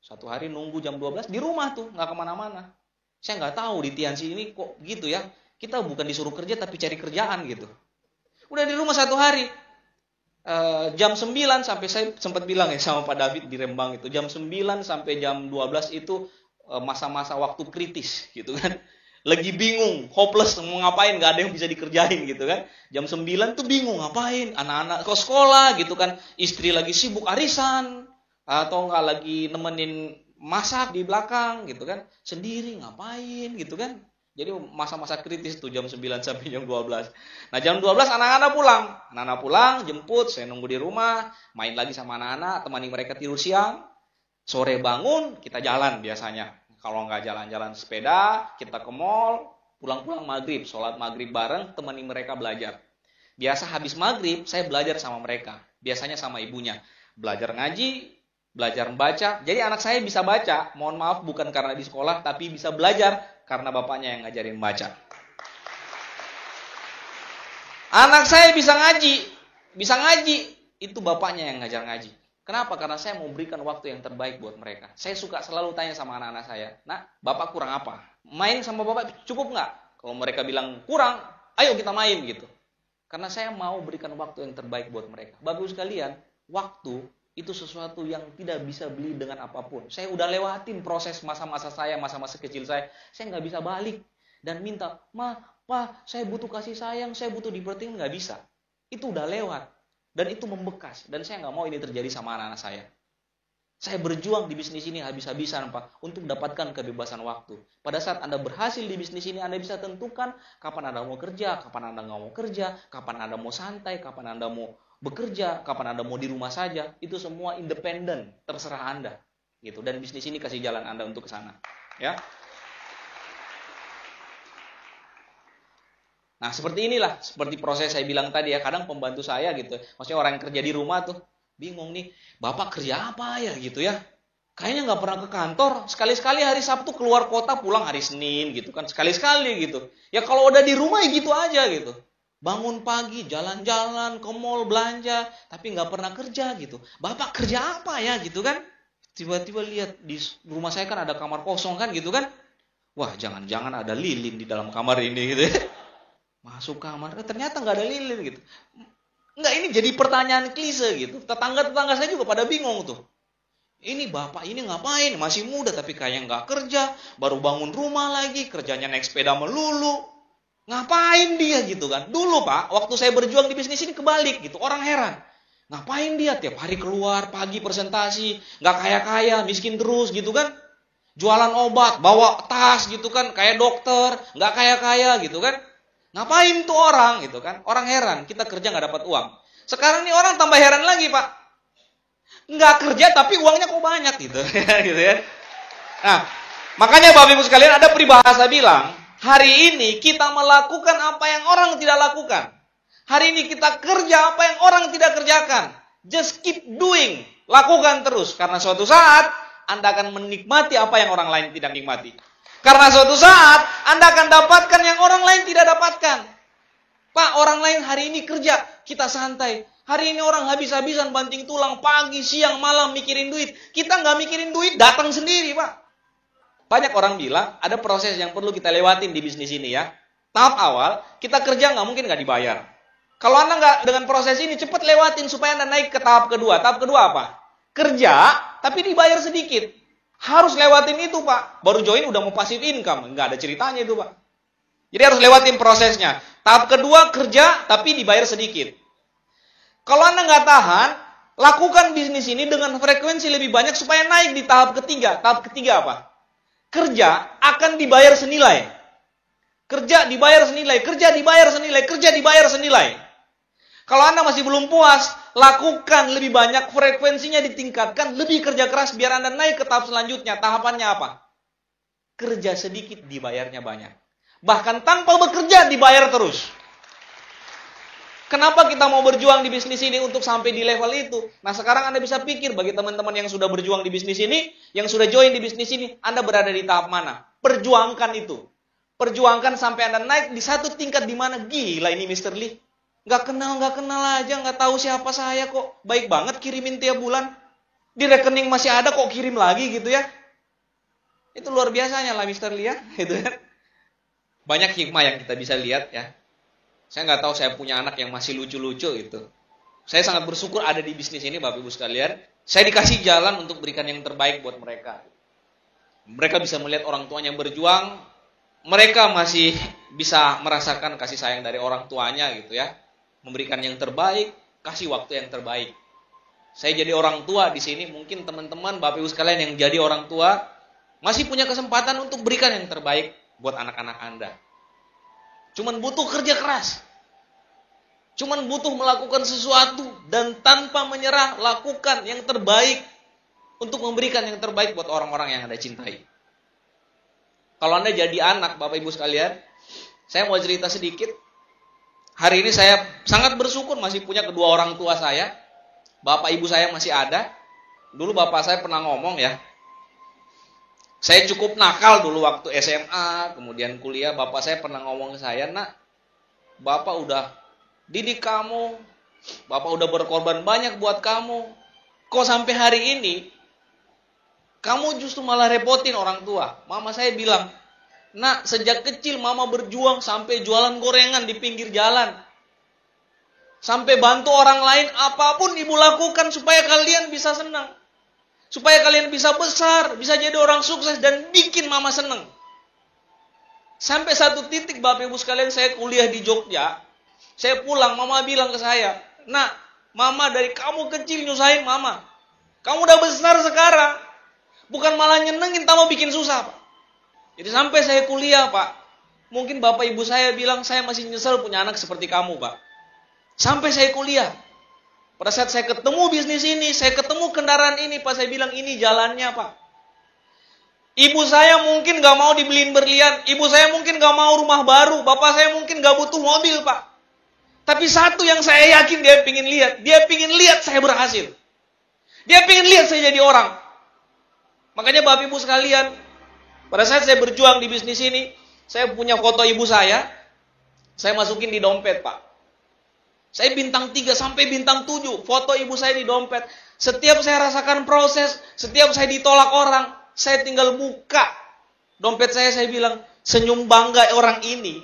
S2: Satu hari nunggu jam 12, di rumah tuh, nggak kemana-mana. Saya nggak tahu di Tianxi ini kok gitu ya. Kita bukan disuruh kerja, tapi cari kerjaan gitu. Udah di rumah satu hari. Jam 9 sampai saya sempat bilang ya sama Pak David di Rembang itu. Jam 9 sampai jam 12 itu masa-masa waktu kritis gitu kan. Lagi bingung, hopeless, mau ngapain, nggak ada yang bisa dikerjain gitu kan. Jam 9 tuh bingung ngapain, anak-anak ke sekolah gitu kan. Istri lagi sibuk arisan. Atau nggak lagi nemenin masak di belakang gitu kan. Sendiri ngapain gitu kan. Jadi masa-masa kritis tuh jam 9 sampai jam 12. Nah jam 12 anak-anak pulang. Anak-anak pulang, jemput, saya nunggu di rumah. Main lagi sama anak-anak, temani mereka tidur siang. Sore bangun, kita jalan biasanya. Kalau nggak jalan-jalan sepeda, kita ke mall. Pulang-pulang maghrib, sholat maghrib bareng, temani mereka belajar. Biasa habis maghrib, saya belajar sama mereka. Biasanya sama ibunya. Belajar ngaji, belajar membaca. Jadi anak saya bisa baca, mohon maaf bukan karena di sekolah, tapi bisa belajar karena bapaknya yang ngajarin baca. Anak saya bisa ngaji, itu bapaknya yang ngajar ngaji. Kenapa? Karena saya mau berikan waktu yang terbaik buat mereka. Saya suka selalu tanya sama anak-anak saya, "Nak, bapak kurang apa? Main sama bapak cukup nggak?" Kalau mereka bilang kurang, ayo kita main gitu. Karena saya mau berikan waktu yang terbaik buat mereka. Bagus sekalian, waktu itu sesuatu yang tidak bisa beli dengan apapun. Saya udah lewatin proses masa-masa saya, masa-masa kecil saya nggak bisa balik dan minta, "Ma, Pa, saya butuh kasih sayang, saya butuh diperhatiin," nggak bisa. Itu udah lewat dan itu membekas dan saya nggak mau ini terjadi sama anak-anak saya. Saya berjuang di bisnis ini habis-habisan Pak untuk mendapatkan kebebasan waktu. Pada saat Anda berhasil di bisnis ini, Anda bisa tentukan kapan Anda mau kerja, kapan Anda nggak mau kerja, kapan Anda mau santai, kapan Anda mau bekerja, kapan Anda mau di rumah saja, itu semua independen, terserah Anda. Gitu. Dan bisnis ini kasih jalan Anda untuk ke sana. Ya. Nah, seperti inilah, seperti proses saya bilang tadi ya, kadang pembantu saya gitu, maksudnya orang yang kerja di rumah tuh, bingung nih, "Bapak kerja apa ya?" gitu ya. Kayaknya nggak pernah ke kantor, sekali-sekali hari Sabtu keluar kota, pulang hari Senin gitu kan, sekali-sekali gitu. Ya kalau udah di rumah ya gitu aja gitu. Bangun pagi, jalan-jalan, ke mall, belanja, tapi nggak pernah kerja gitu. "Bapak kerja apa ya?" gitu kan. Tiba-tiba lihat di rumah saya kan ada kamar kosong kan gitu kan. Wah, jangan-jangan ada lilin di dalam kamar ini gitu ya. Masuk kamar, ternyata nggak ada lilin gitu. Nggak, ini jadi pertanyaan klise gitu. Tetangga-tetangga saya juga pada bingung tuh. Ini bapak ini ngapain? Masih muda tapi kayak nggak kerja. Baru bangun rumah lagi, kerjanya naik sepeda melulu. Ngapain dia gitu kan? Dulu Pak, waktu saya berjuang di bisnis ini kebalik gitu. Orang heran. Ngapain dia tiap hari keluar, pagi presentasi, nggak kaya-kaya, miskin terus gitu kan? Jualan obat, bawa tas gitu kan, kayak dokter, nggak kaya-kaya gitu kan? Ngapain tuh orang gitu kan? Orang heran, kita kerja nggak dapat uang. Sekarang nih orang tambah heran lagi Pak. Nggak kerja tapi uangnya kok banyak gitu. Gitu ya. Nah, makanya Bapak Ibu sekalian ada peribahasa bilang, hari ini kita melakukan apa yang orang tidak lakukan. Hari ini kita kerja apa yang orang tidak kerjakan. Just keep doing. Lakukan terus. Karena suatu saat Anda akan menikmati apa yang orang lain tidak nikmati. Karena suatu saat Anda akan dapatkan yang orang lain tidak dapatkan. Pak, orang lain hari ini kerja, kita santai. Hari ini orang habis-habisan banting tulang, pagi, siang, malam mikirin duit. Kita nggak mikirin duit, datang sendiri Pak. Banyak orang bilang ada proses yang perlu kita lewatin di bisnis ini ya. Tahap awal, kita kerja nggak mungkin nggak dibayar. Kalau Anda nggak dengan proses ini, cepat lewatin supaya Anda naik ke tahap kedua. Tahap kedua apa? Kerja, tapi dibayar sedikit. Harus lewatin itu Pak. Baru join udah mau passive income. Nggak ada ceritanya itu Pak. Jadi harus lewatin prosesnya. Tahap kedua, kerja, tapi dibayar sedikit. Kalau Anda nggak tahan, lakukan bisnis ini dengan frekuensi lebih banyak supaya naik di tahap ketiga. Tahap ketiga apa? Kerja akan dibayar senilai. Kerja dibayar senilai, kerja dibayar senilai, kerja dibayar senilai. Kalau Anda masih belum puas, lakukan lebih banyak, frekuensinya ditingkatkan, lebih kerja keras biar Anda naik ke tahap selanjutnya. Tahapannya apa? Kerja sedikit, dibayarnya banyak. Bahkan tanpa bekerja, dibayar terus. Kenapa kita mau berjuang di bisnis ini untuk sampai di level itu? Nah, sekarang Anda bisa pikir bagi teman-teman yang sudah berjuang di bisnis ini, yang sudah join di bisnis ini, Anda berada di tahap mana? Perjuangkan itu. Perjuangkan sampai Anda naik di satu tingkat di mana gila ini Mr. Lee. Nggak kenal aja, nggak tahu siapa saya kok. Baik banget kirimin tiap bulan. Di rekening masih ada kok kirim lagi gitu ya. Itu luar biasanya lah Mr. Lee ya. Gitu kan. Banyak hikmah yang kita bisa lihat ya. Saya nggak tahu saya punya anak yang masih lucu-lucu gitu. Saya sangat bersyukur ada di bisnis ini Bapak Ibu sekalian. Saya dikasih jalan untuk berikan yang terbaik buat mereka. Mereka bisa melihat orang tuanya berjuang. Mereka masih bisa merasakan kasih sayang dari orang tuanya gitu ya. Memberikan yang terbaik, kasih waktu yang terbaik. Saya jadi orang tua di sini, mungkin teman-teman Bapak Ibu sekalian yang jadi orang tua masih punya kesempatan untuk berikan yang terbaik buat anak-anak Anda. Cuman butuh kerja keras. Cuman butuh melakukan sesuatu dan tanpa menyerah lakukan yang terbaik untuk memberikan yang terbaik buat orang-orang yang Anda cintai. Kalau Anda jadi anak Bapak Ibu sekalian, saya mau cerita sedikit. Hari ini saya sangat bersyukur masih punya kedua orang tua saya. Bapak Ibu saya masih ada. Dulu bapak saya pernah ngomong ya. Saya cukup nakal dulu waktu SMA, kemudian kuliah. Bapak saya pernah ngomong ke saya, nak, bapak udah didik kamu, bapak udah berkorban banyak buat kamu. Kok sampai hari ini, kamu justru malah repotin orang tua. Mama saya bilang, nak, sejak kecil mama berjuang sampai jualan gorengan di pinggir jalan. Sampai bantu orang lain, apapun ibu lakukan supaya kalian bisa senang. Supaya kalian bisa besar, bisa jadi orang sukses dan bikin mama seneng. Sampai satu titik Bapak Ibu sekalian saya kuliah di Jogja. Saya pulang, mama bilang ke saya, nak, mama dari kamu kecil nyusahin mama. Kamu udah besar sekarang. Bukan malah nyenengin, tambah bikin susah Pak. Jadi sampai saya kuliah Pak. Mungkin Bapak Ibu saya bilang saya masih nyesel punya anak seperti kamu Pak. Sampai saya kuliah. Pada saat saya ketemu bisnis ini, saya ketemu kendaraan ini, Pak, saya bilang ini jalannya, Pak. Ibu saya mungkin gak mau dibeliin berlian, ibu saya mungkin gak mau rumah baru, bapak saya mungkin gak butuh mobil, Pak. Tapi satu yang saya yakin dia pingin lihat saya berhasil. Dia pingin lihat saya jadi orang. Makanya Bapak Ibu sekalian, pada saat saya berjuang di bisnis ini, saya punya foto ibu saya masukin di dompet, Pak. Saya bintang 3 sampai bintang 7. Foto ibu saya di dompet. Setiap saya rasakan proses, setiap saya ditolak orang, saya tinggal buka dompet saya bilang, senyum bangga orang ini.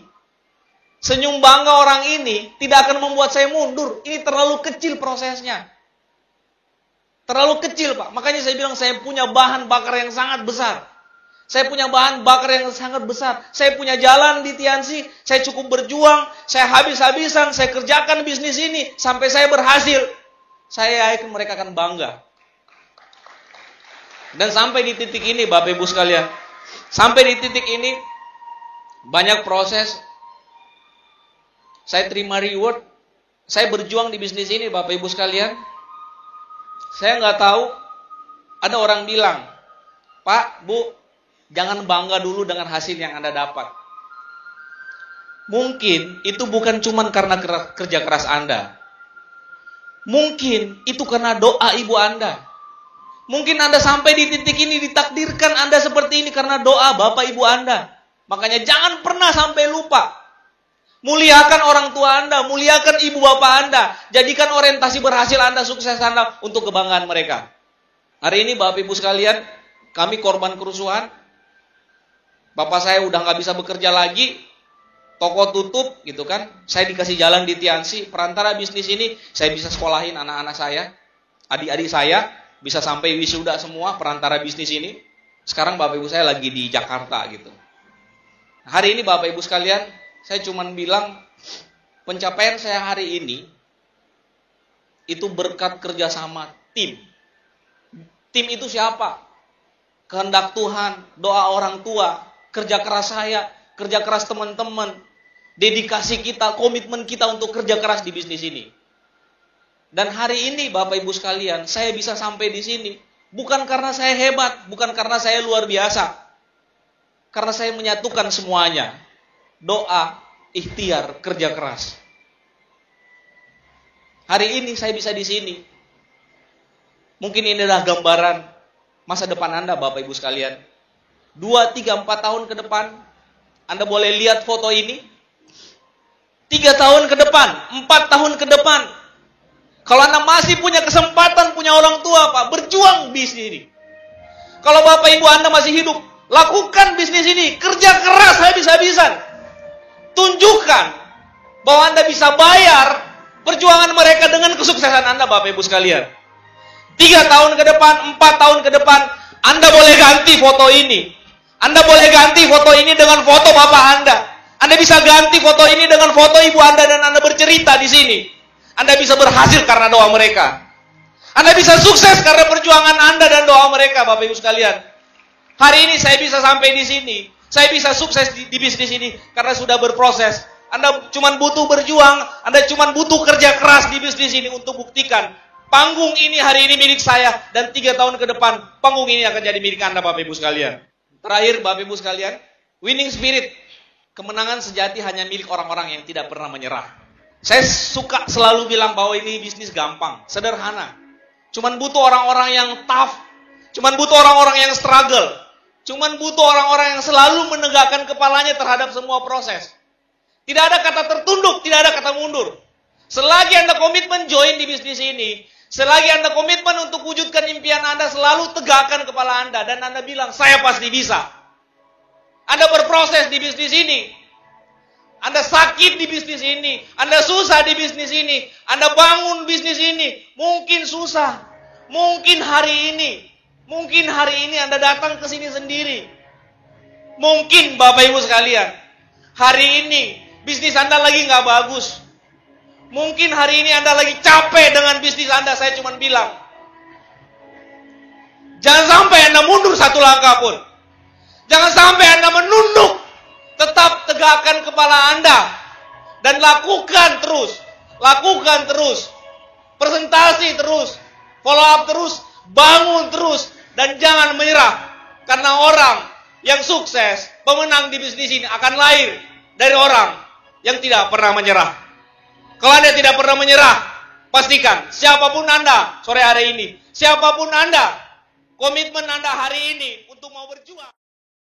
S2: Senyum bangga orang ini tidak akan membuat saya mundur. Ini terlalu kecil prosesnya. Terlalu kecil, Pak. Makanya saya bilang saya punya bahan bakar yang sangat besar. Saya punya bahan bakar yang sangat besar. Saya punya jalan di Tianxi. Saya cukup berjuang. Saya habis-habisan. Saya kerjakan bisnis ini. Sampai saya berhasil. Saya yakin mereka akan bangga. Dan sampai di titik ini Bapak Ibu sekalian. Sampai di titik ini. Banyak proses. Saya terima reward. Saya berjuang di bisnis ini Bapak Ibu sekalian. Saya nggak tahu. Ada orang bilang, Pak, Bu, jangan bangga dulu dengan hasil yang Anda dapat. Mungkin itu bukan cuma karena kerja keras Anda. Mungkin itu karena doa ibu Anda. Mungkin Anda sampai di titik ini ditakdirkan Anda seperti ini karena doa Bapak Ibu Anda. Makanya jangan pernah sampai lupa. Muliakan orang tua Anda, muliakan ibu bapak Anda. Jadikan orientasi berhasil Anda, sukses Anda untuk kebanggaan mereka. Hari ini Bapak Ibu sekalian, kami korban kerusuhan. Bapak saya udah gak bisa bekerja lagi, toko tutup gitu kan. Saya dikasih jalan di Tianxi, perantara bisnis ini saya bisa sekolahin anak-anak saya, adik-adik saya, bisa sampai wisuda semua perantara bisnis ini. Sekarang Bapak Ibu saya lagi di Jakarta gitu. Hari ini Bapak Ibu sekalian, saya cuma bilang pencapaian saya hari ini itu berkat kerjasama tim. Tim itu siapa? Kehendak Tuhan, doa orang tua, kerja keras saya, kerja keras teman-teman, dedikasi kita, komitmen kita untuk kerja keras di bisnis ini. Dan hari ini Bapak Ibu sekalian, saya bisa sampai di sini bukan karena saya hebat, bukan karena saya luar biasa. Karena saya menyatukan semuanya. Doa, ikhtiar, kerja keras. Hari ini saya bisa di sini. Mungkin ini adalah gambaran masa depan Anda, Bapak Ibu sekalian. 2, 3, 4 tahun ke depan, Anda boleh lihat foto ini. 3 tahun ke depan, 4 tahun ke depan. Kalau Anda masih punya kesempatan, punya orang tua, Pak, berjuang bisnis ini. Kalau Bapak Ibu Anda masih hidup, lakukan bisnis ini. Kerja keras habis-habisan. Tunjukkan bahwa Anda bisa bayar perjuangan mereka dengan kesuksesan Anda, Bapak Ibu sekalian. 3 tahun ke depan, 4 tahun ke depan, Anda boleh ganti foto ini. Anda boleh ganti foto ini dengan foto Bapak Anda. Anda bisa ganti foto ini dengan foto Ibu Anda dan Anda bercerita di sini. Anda bisa berhasil karena doa mereka. Anda bisa sukses karena perjuangan Anda dan doa mereka, Bapak Ibu sekalian. Hari ini saya bisa sampai di sini. Saya bisa sukses di bisnis ini karena sudah berproses. Anda cuma butuh berjuang, Anda cuma butuh kerja keras di bisnis ini untuk buktikan. Panggung ini hari ini milik saya, dan 3 tahun ke depan, panggung ini akan jadi milik Anda, Bapak Ibu sekalian. Terakhir, Bapak Ibu sekalian, winning spirit, kemenangan sejati hanya milik orang-orang yang tidak pernah menyerah. Saya suka selalu bilang bahwa ini bisnis gampang, sederhana. Cuman butuh orang-orang yang tough, cuman butuh orang-orang yang struggle, cuman butuh orang-orang yang selalu menegakkan kepalanya terhadap semua proses. Tidak ada kata tertunduk, tidak ada kata mundur. Selagi Anda komitmen join di bisnis ini, selagi Anda komitmen untuk wujudkan impian Anda, selalu tegakkan kepala Anda dan Anda bilang, saya pasti bisa. Anda berproses di bisnis ini. Anda sakit di bisnis ini. Anda susah di bisnis ini. Anda bangun bisnis ini. Mungkin susah. Mungkin hari ini Anda datang ke sini sendiri. Mungkin Bapak Ibu sekalian, hari ini bisnis Anda lagi nggak bagus. Mungkin hari ini Anda lagi capek dengan bisnis Anda. Saya cuma bilang, jangan sampai Anda mundur 1 langkah pun. Jangan sampai Anda menunduk. Tetap tegakkan kepala Anda. Dan lakukan terus. Lakukan terus. Presentasi terus. Follow up terus. Bangun terus. Dan jangan menyerah. Karena orang yang sukses, pemenang di bisnis ini akan lahir dari orang yang tidak pernah menyerah. Kalau Anda tidak pernah menyerah, pastikan siapapun Anda sore hari ini, siapapun Anda, komitmen Anda hari ini untuk mau berjuang.